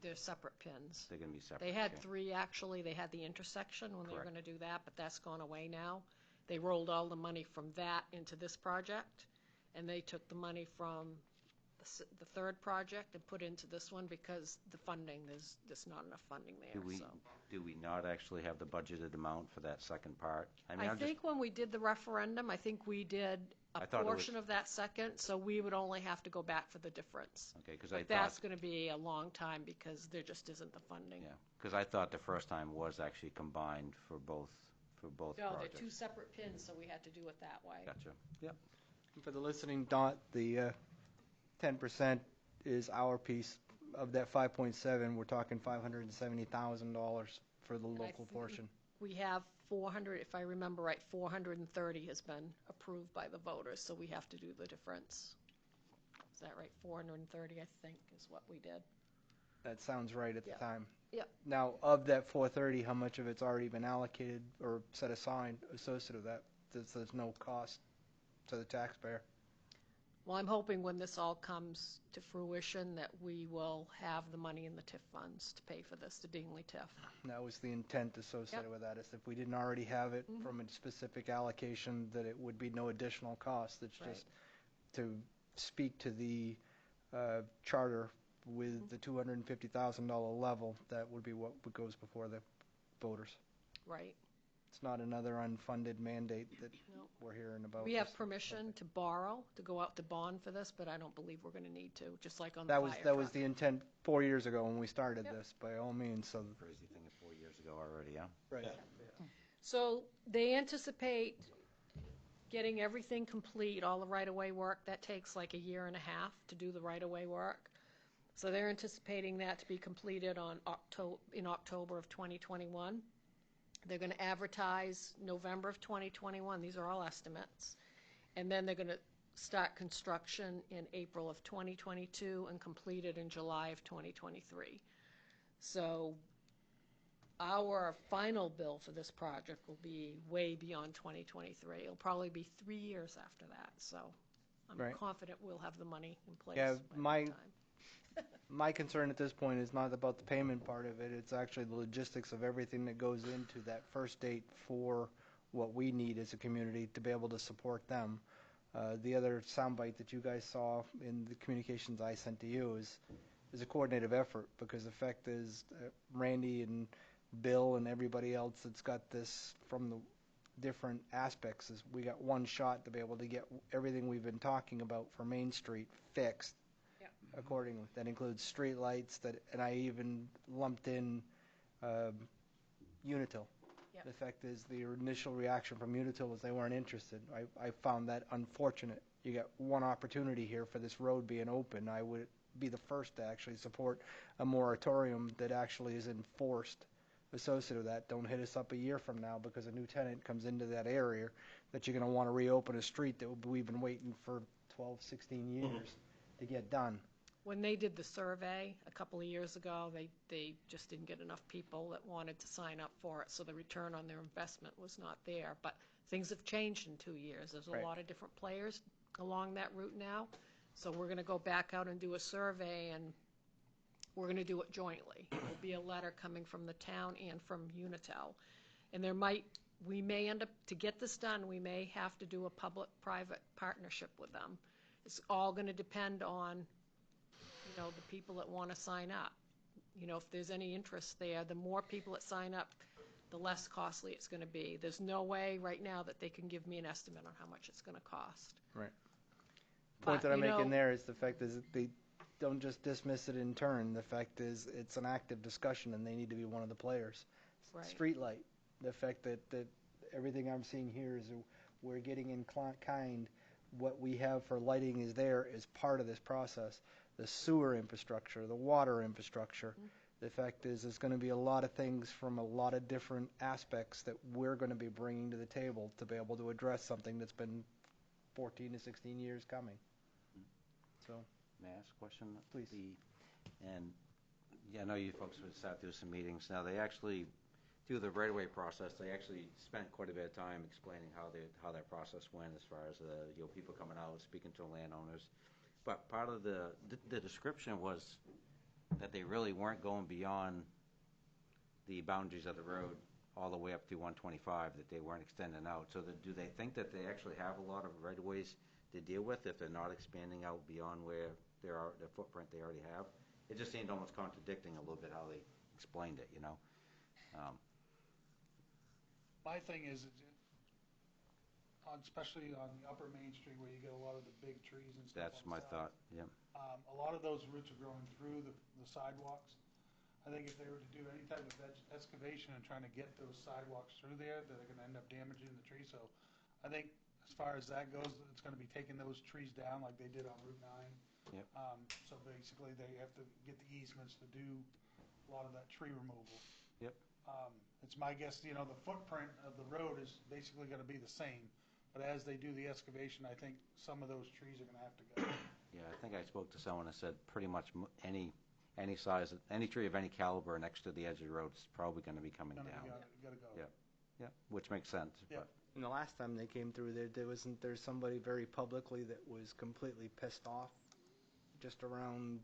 they're separate pins. They're going to be separate. They had okay. three, actually. They had the intersection when they were Correct. going to do that, but that's gone away now. They rolled all the money from that into this project, and they took the money from the third project and put into this one because the funding, there's just not enough funding there. Do we not actually have the budgeted amount for that second part? I think when we did the referendum, I think we did a portion of that second, so we would only have to go back for the difference. Okay, because that's going to be a long time because there just isn't the funding. Yeah, because I thought the first time was actually combined for both projects. No, they're two separate pins, so we had to do it that way. Gotcha. Yep. For the listening dot, the 10% is our piece of that 5.7. We're talking $570,000 for the local portion. We have 400, if I remember right, 430 has been approved by the voters, so we have to do the difference. Is that right? 430, I think, is what we did. That sounds right at the time. Yep. Now, of that 430, how much of it's already been allocated or set aside associated with that? There's no cost to the taxpayer. Well, I'm hoping when this all comes to fruition that we will have the money in the TIF funds to pay for this, the Dingley TIF. That was the intent associated with that, is if we didn't already have it from a specific allocation, that it would be no additional cost. It's just to speak to the charter with the $250,000 level, that would be what goes before the voters. Right. It's not another unfunded mandate that we're hearing about. We have permission to borrow, to go out to bond for this, but I don't believe we're going to need to, just like on the fire truck. That was the intent 4 years ago when we started this, by all means. So crazy thing is 4 years ago already, yeah? Right. Yeah. So they anticipate getting everything complete, all the right-of-way work. That takes like a year and a half to do the right-of-way work. So they're anticipating that to be completed in October of 2021. They're going to advertise November of 2021. These are all estimates. And then they're going to start construction in April of 2022 and complete it in July of 2023. So our final bill for this project will be way beyond 2023. It'll probably be 3 years after that. So I'm confident we'll have the money in place by that time. My concern at this point is not about the payment part of it. It's actually the logistics of everything that goes into that first date for what we need as a community to be able to support them. The other soundbite that you guys saw in the communications I sent to you is a coordinated effort, because the fact is Randy and Bill and everybody else that's got this from the different aspects is we got one shot to be able to get everything we've been talking about for Main Street fixed accordingly. That includes street lights, and I even lumped in Unitil. The fact is the initial reaction from Unitil was they weren't interested. I found that unfortunate. You got one opportunity here for this road being open. I would be the first to actually support a moratorium that actually is enforced associated with that. Don't hit us up a year from now because a new tenant comes into that area that you're going to want to reopen a street that we've been waiting for 12, 16 years to get done. When they did the survey a couple of years ago, they just didn't get enough people that wanted to sign up for it, so the return on their investment was not there. But things have changed in 2 years. There's a lot of different players along that route now, so we're going to go back out and do a survey, and we're going to do it jointly. It will be a letter coming from the town and from Unitil. And we may end up, to get this done, we may have to do a public-private partnership with them. It's all going to depend on the people that want to sign up. If there's any interest there, the more people that sign up, the less costly it's going to be. There's no way right now that they can give me an estimate on how much it's going to cost. Right. The point But, that I'm you making know- there is the fact is that they don't just dismiss it in turn. The fact is it's an active discussion and they need to be one of the players. Right. Street light. The fact that everything I'm seeing here is we're getting in kind. What we have for lighting is there as part of this process. The sewer infrastructure, the water infrastructure. The fact is there's going to be a lot of things from a lot of different aspects that we're going to be bringing to the table to be able to address something that's been 14 to 16 years coming. So, May I ask a question? Please. And yeah, I know you folks have sat through some meetings. Now, they actually, through the right-of-way process, they actually spent quite a bit of time explaining how that process went as far as people coming out, speaking to landowners. But part of the description was that they really weren't going beyond the boundaries of the road all the way up to 125, that they weren't extending out. So do they think that they actually have a lot of right-of-ways to deal with if they're not expanding out beyond where the footprint they already have? It just seemed almost contradicting a little bit how they explained it, you know? My thing is, especially on the upper Main Street where you get a lot of the big trees and stuff. That's my thought, yeah. A lot of those roots are growing through the sidewalks. I think if they were to do any type of excavation and trying to get those sidewalks through there, that they're going to end up damaging the tree. So I think as far as that goes, it's going to be taking those trees down like they did on Route 9. Yep. So basically they have to get the easements to do a lot of that tree removal. Yep. It's my guess, the footprint of the road is basically going to be the same. But as they do the excavation, I think some of those trees are going to have to go. Yeah, I think I spoke to someone that said pretty much any size, any tree of any caliber next to the edge of the road is probably going to be coming down. Gotta go. Yep. Yeah, which makes sense. Yep. and the last time they came through there's somebody very publicly that was completely pissed off just around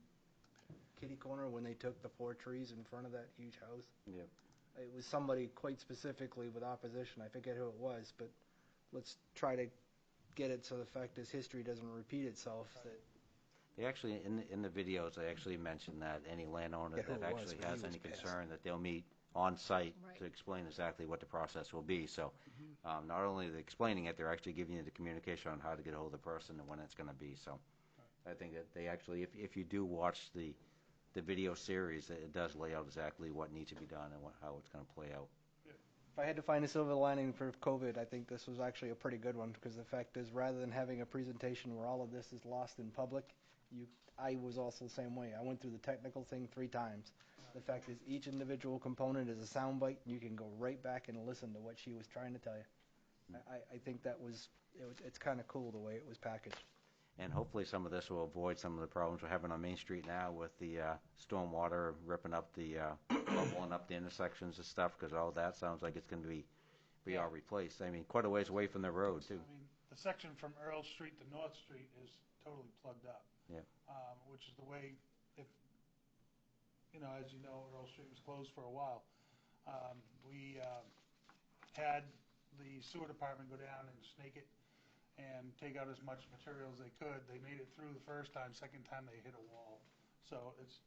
kitty corner when they took the 4 trees in front of that huge house. Yep. It was somebody quite specifically with opposition. I forget who it was, but let's try to get it so the fact is history doesn't repeat itself. That They actually, in the videos, they actually mentioned that any landowner Yeah, who that it was, actually but he has was any pissed. concern, that they'll meet on site Right. to explain exactly what the process will be. So not only are they explaining it, they're actually giving you the communication on how to get a hold of the person and when it's going to be. So I think that they actually, if you do watch the video series, it does lay out exactly what needs to be done and how it's going to play out. if I had to find a silver lining for COVID, I think this was actually a pretty good one because the fact is, rather than having a presentation where all of this is lost in public, I was also the same way. I went through the technical thing 3 times. The fact is, each individual component is a soundbite. You can go right back and listen to what she was trying to tell you. I think it's kind of cool the way it was packaged. And hopefully some of this will avoid some of the problems we're having on Main Street now with the storm water ripping up bubbling up the intersections and stuff, because all that sounds like it's going to be all replaced. I mean, quite a ways away from the road, too. I mean, the section from Earl Street to North Street is totally plugged up. Yeah. Which is the way, as you know, Earl Street was closed for a while. We had the sewer department go down and snake it and take out as much material as they could. They made it through the first time. Second time they hit a wall. So it's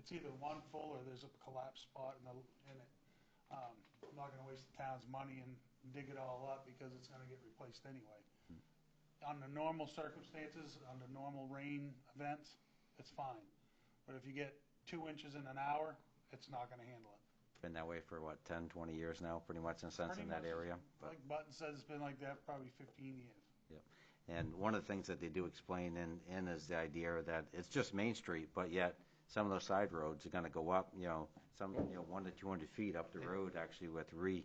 either one full or there's a collapsed spot in it. I'm not going to waste the town's money and dig it all up because it's going to get replaced anyway. Under normal circumstances, under normal rain events, it's fine. But if you get 2 inches in an hour, it's not going to handle it. Been that way for, 10, 20 years now, pretty much in a sense, in that area. But, Like Button says, it's been like that probably 15 years. and one of the things that they do explain in is the idea that it's just Main Street, but yet some of those side roads are going to go up, 1 to 200 feet up the road, actually, with North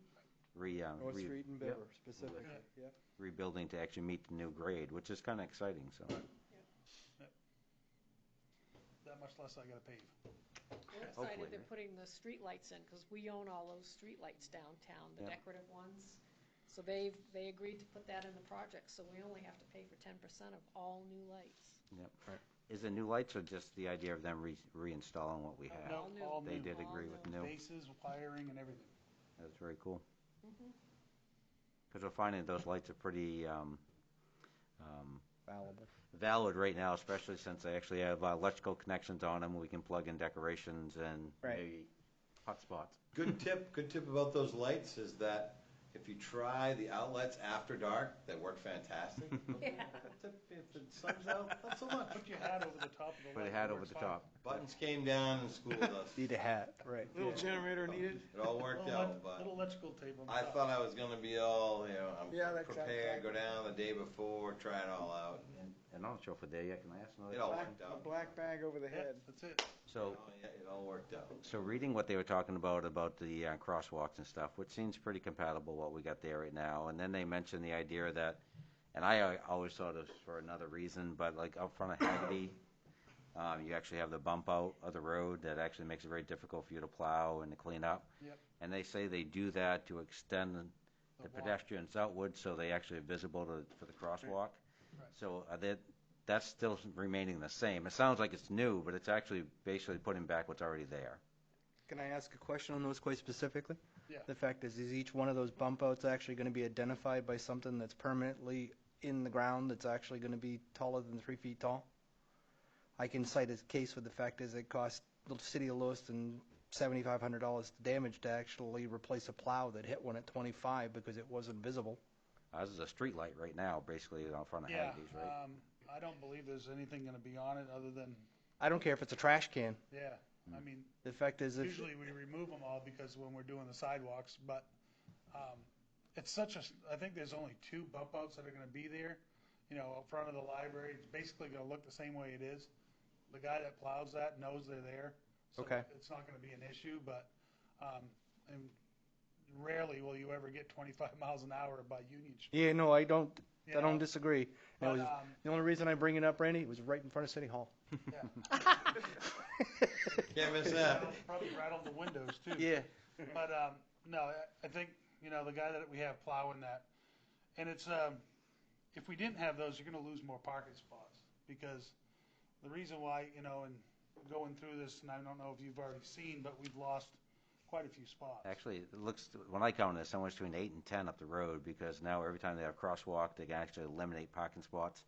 Street and Beaver specifically. Yeah. rebuilding to actually meet the new grade, which is kind of exciting. So. That much less I got to pave. We're Hopefully, excited they're right? putting the street lights in, because we own all those street lights downtown, the Yeah. decorative ones. So they agreed to put that in the project, so we only have to pay for 10% of all new lights. Yep. Is it new lights or just the idea of them reinstalling what we have? No, new. all They new. did agree All with new. new. Bases, wiring, and everything. That's very cool. Because we're finding those lights are pretty Valuable. valid right now, especially since they actually have electrical connections on them. We can plug in decorations and Right. maybe hot spots. Good tip about those lights is that if you try the outlets after dark, they work fantastic. If the sun's out, not so much. Put your hat over the top of the Put light. a hat it over works the fine. top. Buttons came down and schooled us. Need a hat, right? Little yeah. generator needed. It all worked Little, out, but little electrical tape on the I top. thought I was gonna be all, I'm Yeah, that's prepared, exactly. go down the day before, try it all out. And I'm not sure if we're there yet. Can I ask another It all question? worked A out. black bag over the Yeah, head. that's it. So, It all worked out. so reading what they were talking about the crosswalks and stuff, which seems pretty compatible what we got there right now. And then they mentioned the idea that, and I always thought it was for another reason, but like up front of Haggerty, you actually have the bump out of the road that actually makes it very difficult for you to plow and to clean up. Yep. And they say they do that to extend the walk. pedestrians outward so they actually are visible for the crosswalk. Right. So that's still remaining the same. It sounds like it's new, but it's actually basically putting back what's already there. Can I ask a question on those quite specifically? Yeah. The fact is each one of those bump outs actually going to be identified by something that's permanently in the ground that's actually going to be taller than 3 feet tall? I can cite a case with the fact is it cost the city of Lewiston $7,500 to damage to actually replace a plow that hit one at 25 because it wasn't visible. Ours is a street light right now, basically in front of Yeah, Haggdy's, right? I don't believe there's anything gonna be on it other than, I don't care if it's a trash can. yeah, I mean, The fact is, if usually we remove them all because when we're doing the sidewalks, but, it's I think there's only 2 bump outs that are gonna be there, up front of the library. It's basically gonna look the same way it is. The guy that plows that knows they're there, so Okay. it's not gonna be an issue, but, and rarely will you ever get 25 miles an hour by Union Street. yeah, no, I don't you know? disagree. And it But, was, the only reason I bring it up, Randy, it was right in front of City Hall. yeah. Can't miss that. Probably rattled the windows too. Yeah. But, no, I think, the guy that we have plowing that, and it's, if we didn't have those, you're gonna lose more parking spots. Because the reason why, and going through this, and I don't know if you've already seen, but we've lost quite a few spots. Actually, it looks, when I count it, somewhere between 8 and 10 up the road, because now every time they have crosswalk, they can actually eliminate parking spots,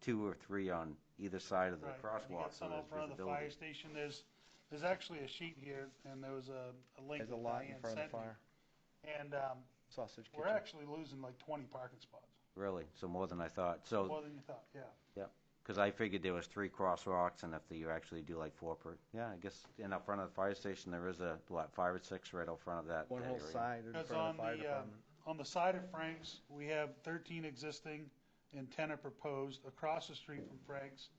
2 or 3 on either side of the Right. You crosswalk, got so some there's out front of the fire visibility. station. There's actually a sheet here, and there was a link There's a that lot in Diane front of sent the me. fire. And, Sausage we're kitchen. actually losing like 20 parking spots. Really, so more than I thought. So, More than you thought, yeah. because I figured there was 3 crosswalks, and if you actually do like 4 per, yeah, I guess, and up front of the fire station, there is 5 or 6 right out front of that One whole area. side in Because front of on the fire the, department. on the side of Frank's, we have 13 existing and 10 are proposed. Across the street from Frank's,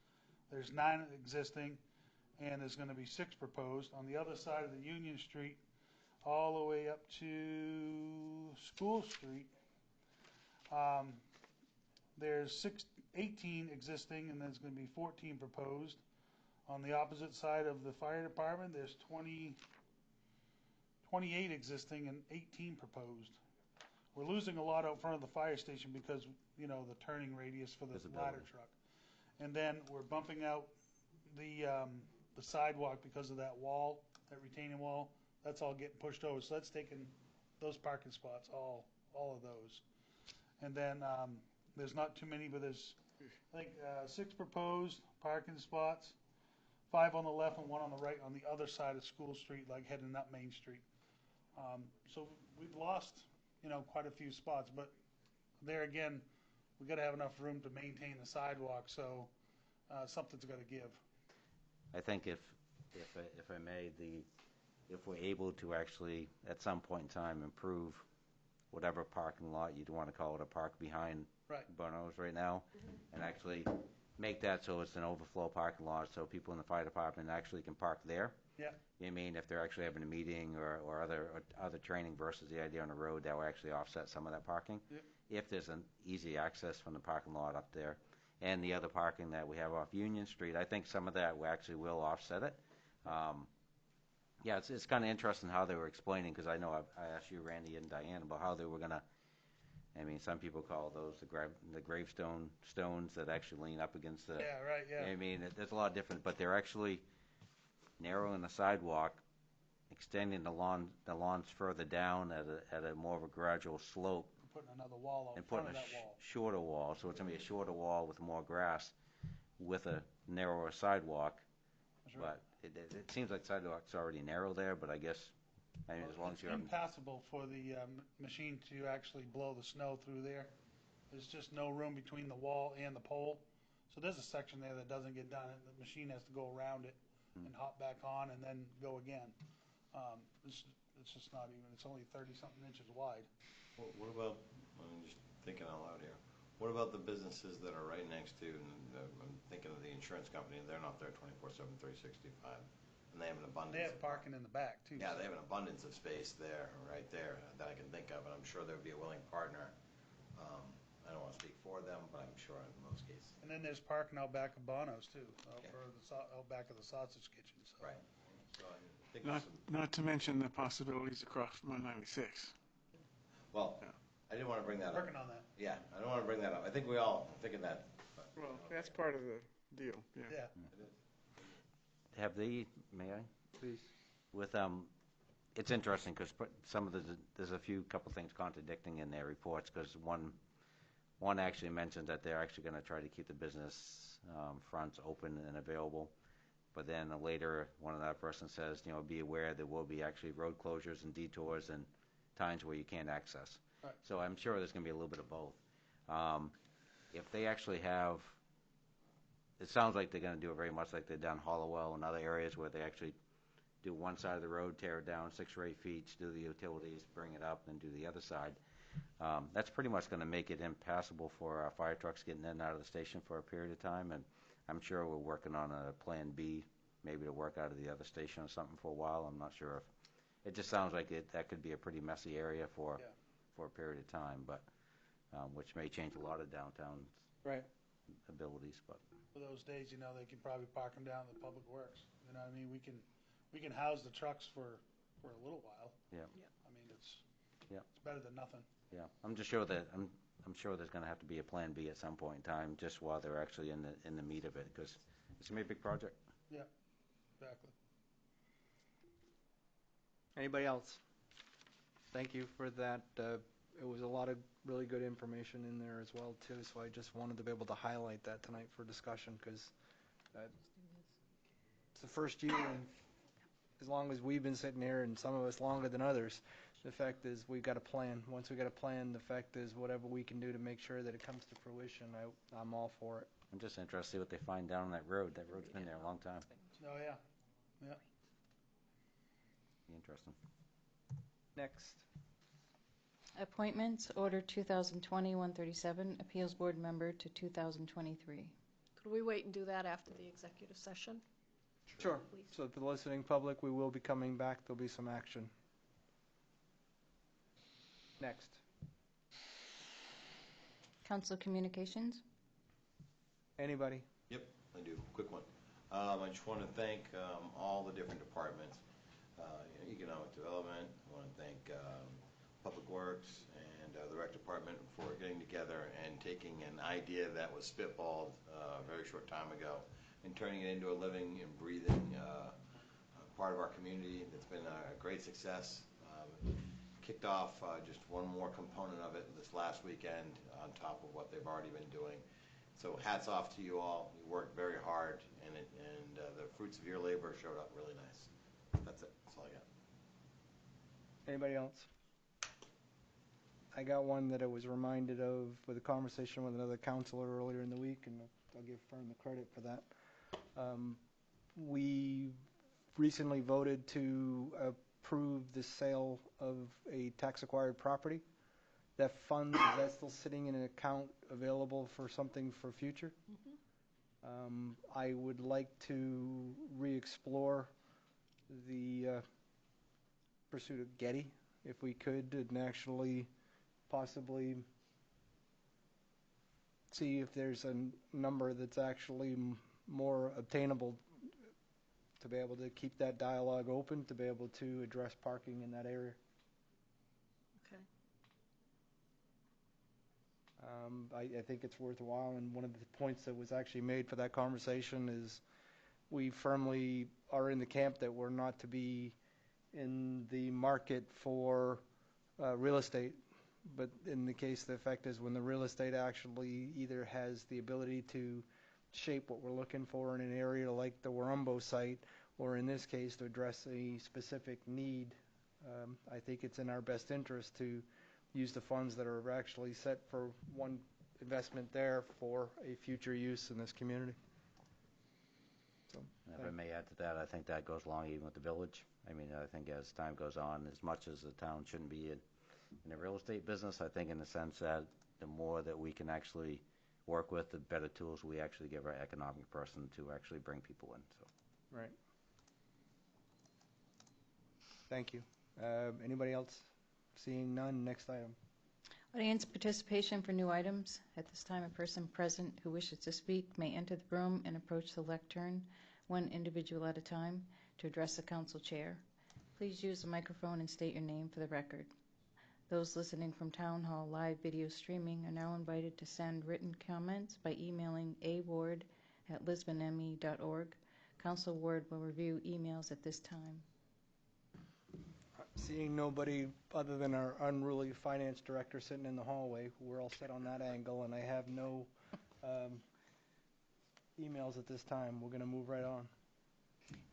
there's 9 existing, and there's gonna be 6 proposed. On the other side of the Union Street, all the way up to School Street, there's 18 existing, and there's gonna be 14 proposed. On the opposite side of the fire department, there's 28 existing and 18 proposed. We're losing a lot out front of the fire station because, the turning radius for the Visibility. ladder truck. And then we're bumping out the sidewalk because of that wall, that retaining wall. That's all getting pushed over, so that's taking those parking spots, all of those. And then, there's not too many, but there's, I think, 6 proposed parking spots, 5 on the left and 1 on the right on the other side of School Street, like heading up Main Street. So we've lost, quite a few spots, but there again, we gotta have enough room to maintain the sidewalk, so, something's gotta give. I think if I may, if we're able to actually, at some point in time, improve whatever parking lot you'd want to call it, a park behind Right. Bono's right now, and actually make that so it's an overflow parking lot, so people in the fire department actually can park there. Yeah. You know what I mean, if they're actually having a meeting or other training versus the idea on the road, that will actually offset some of that parking. Yep. If there's an easy access from the parking lot up there, and the other parking that we have off Union Street, I think some of that will offset it. Yeah, it's kind of interesting how they were explaining, because I know I asked you, Randy and Diane, about how they were going to, some people call those the gravestone stones that actually lean up against the, Yeah, right, yeah. there's a lot of different, but they're actually narrowing the sidewalk, extending the lawns further down at a more of a gradual slope, Putting another wall out in and front putting of a that wall. shorter wall, so it's going to be a shorter wall with more grass with a narrower sidewalk. That's right. But it seems like sidewalk's already narrow there, but I guess I mean, as long as It's you have, impassable for the machine to actually blow the snow through there. There's just no room between the wall and the pole. So there's a section there that doesn't get done. The machine has to go around it and hop back on and then go again. It's just not even, it's only 30-something inches wide. What about, I'm just thinking out loud here, what about the businesses that are right next to, and I'm thinking of the insurance company, they're not there 24/7, 365, and they have an abundance. They have of parking in the back too. Yeah, they have an abundance of space there, right there, that I can think of, and I'm sure there would be a willing partner. I don't want to speak for them, but I'm sure in most cases. And then there's parking out back of Bono's too, Yeah. out back of the sausage kitchen. So. Right. So I think Not to mention the possibilities across 196. well, Yeah. I didn't want to bring that up. Working on that. Yeah, I don't want to bring that up. I think we all think of that. But, Well, that's part of the deal, yeah. Yeah. it is. have they, may I? Please. With, it's interesting because some of there's a couple things contradicting in their reports because one actually mentioned that they're actually going to try to keep the business fronts open and available. But then later, one of that person says, be aware there will be actually road closures and detours and times where you can't access. Right. So I'm sure there's going to be a little bit of both. If they actually have, it sounds like they're going to do it very much like they've done Hollowell and other areas where they actually do one side of the road, tear it down 6 or 8 feet, do the utilities, bring it up, and do the other side. That's pretty much going to make it impassable for our fire trucks getting in and out of the station for a period of time. And I'm sure we're working on a plan B, maybe to work out of the other station or something for a while. I'm not sure if it just sounds like that could be a pretty messy area for a period of time, but which may change a lot of downtown abilities. But For those days, they can probably park them down at the Public Works. You know what I mean? We can house the trucks for a little while. Yeah. I mean, it's better than nothing. Yeah, I'm just sure that I'm sure there's going to have to be a plan B at some point in time, just while they're actually in the meat of it, because it's going to be a big project. Yeah, exactly. Anybody else? Thank you for that. It was a lot of really good information in there as well too. So I just wanted to be able to highlight that tonight for discussion because it's the first year, and as long as we've been sitting here, and some of us longer than others, the fact is we've got a plan. Once we got a plan, the fact is whatever we can do to make sure that it comes to fruition, I'm all for it. I'm just interested to see what they find down that road. That road's been there a long time. Oh, yeah. Yeah. Be interesting. Next. Appointments, Order 2020-137, Appeals Board Member to 2023. Could we wait and do that after the executive session? Sure. Please. So for the listening public, we will be coming back. There'll be some action. Next. Council Communications. Anybody? Yep, I do. Quick one. I just want to thank all the different departments. Economic Development. I want to thank Public Works and the Rec Department for getting together and taking an idea that was spitballed a very short time ago and turning it into a living and breathing part of our community. It's been a great success. Kicked off just one more component of it this last weekend on top of what they've already been doing. So hats off to you all. You worked very hard, and the fruits of your labor showed up really nice. That's it. That's all I got. Anybody else? I got one that I was reminded of with a conversation with another counselor earlier in the week, and I'll give Fern the credit for that. We recently voted to approve the sale of a tax-acquired property. That fund, is that still sitting in an account available for something for future? Mm-hmm. I would like to re-explore the pursuit of Getty, if we could, and actually possibly see if there's a number that's actually more obtainable to be able to keep that dialogue open, to be able to address parking in that area. Okay. I think it's worthwhile, and one of the points that was actually made for that conversation is we firmly are in the camp that we're not to be in the market for real estate. But in the case, the effect is when the real estate actually either has the ability to shape what we're looking for in an area like the Warumbo site, or in this case, to address a specific need I think it's in our best interest to use the funds that are actually set for one investment there for a future use in this community. So, If I may add to that, I think that goes along even with the village. I mean, I think as time goes on, as much as the town shouldn't be in the real estate business, I think in the sense that the more that we can actually work with, the better tools we actually give our economic person to actually bring people in. So. right. Thank you. Anybody else? Seeing none, next item. Audience participation for new items. At this time, a person present who wishes to speak may enter the room and approach the lectern, one individual at a time, to address the council chair. Please use the microphone and state your name for the record. Those listening from Town Hall live video streaming are now invited to send written comments by emailing award@lisbonme.org. Council Ward will review emails at this time. Seeing nobody other than our unruly finance director sitting in the hallway, we're all set on that angle, and I have no emails at this time. We're going to move right on.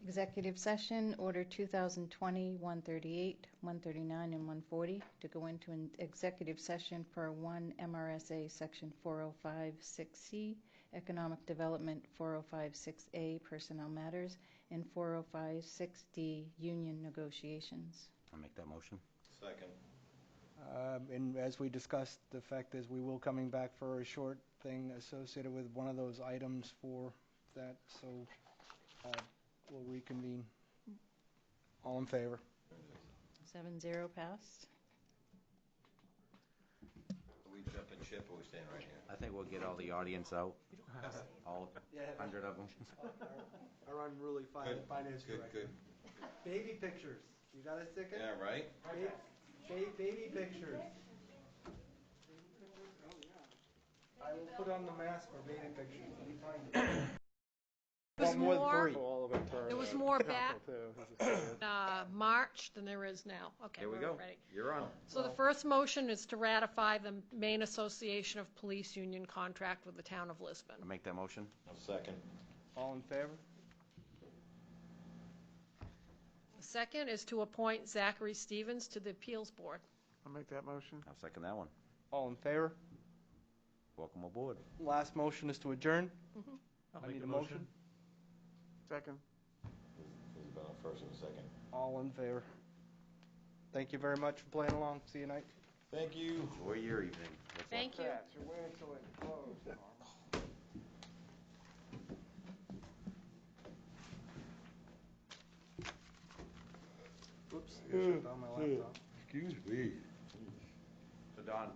Executive session, Order 2020-138, 139, and 140, to go into an executive session per 1 MRSA Section 4056C, Economic Development 4056A, Personnel Matters, and 4056D, Union Negotiations. I'll make that motion. Second. And as we discussed, the fact is we will coming back for a short thing associated with one of those items for that, so we'll reconvene. All in favor? 7-0 passed. Are we jumping ship or are we staying right here? I think we'll get all the audience out, all 100 of them. Our unruly finance Good, director. good. Baby pictures. You got a sticker? Yeah, right? Baby pictures. I will put on the mask for baby pictures. Let me find it. There's More than more. three. All of it for There was the more council, back. too. This is serious. March than there is now. Okay, Here we we're go. ready. You're on. So the first motion is to ratify the Maine Association of Police Union contract with the town of Lisbon. I'll make that motion. Second. All in favor? The second is to appoint Zachary Stevens to the Appeals Board. I'll make that motion. I'll second that one. All in favor? Welcome aboard. Last motion is to adjourn. I'll I make need the a motion. motion. Second. There's been a first and a second. All in favor. Thank you very much for playing along. See you tonight. Thank you. Enjoy your evening. Good Thank you. You're waiting until it closed, Norma. Oops, I shut down my laptop. Excuse me. So Don,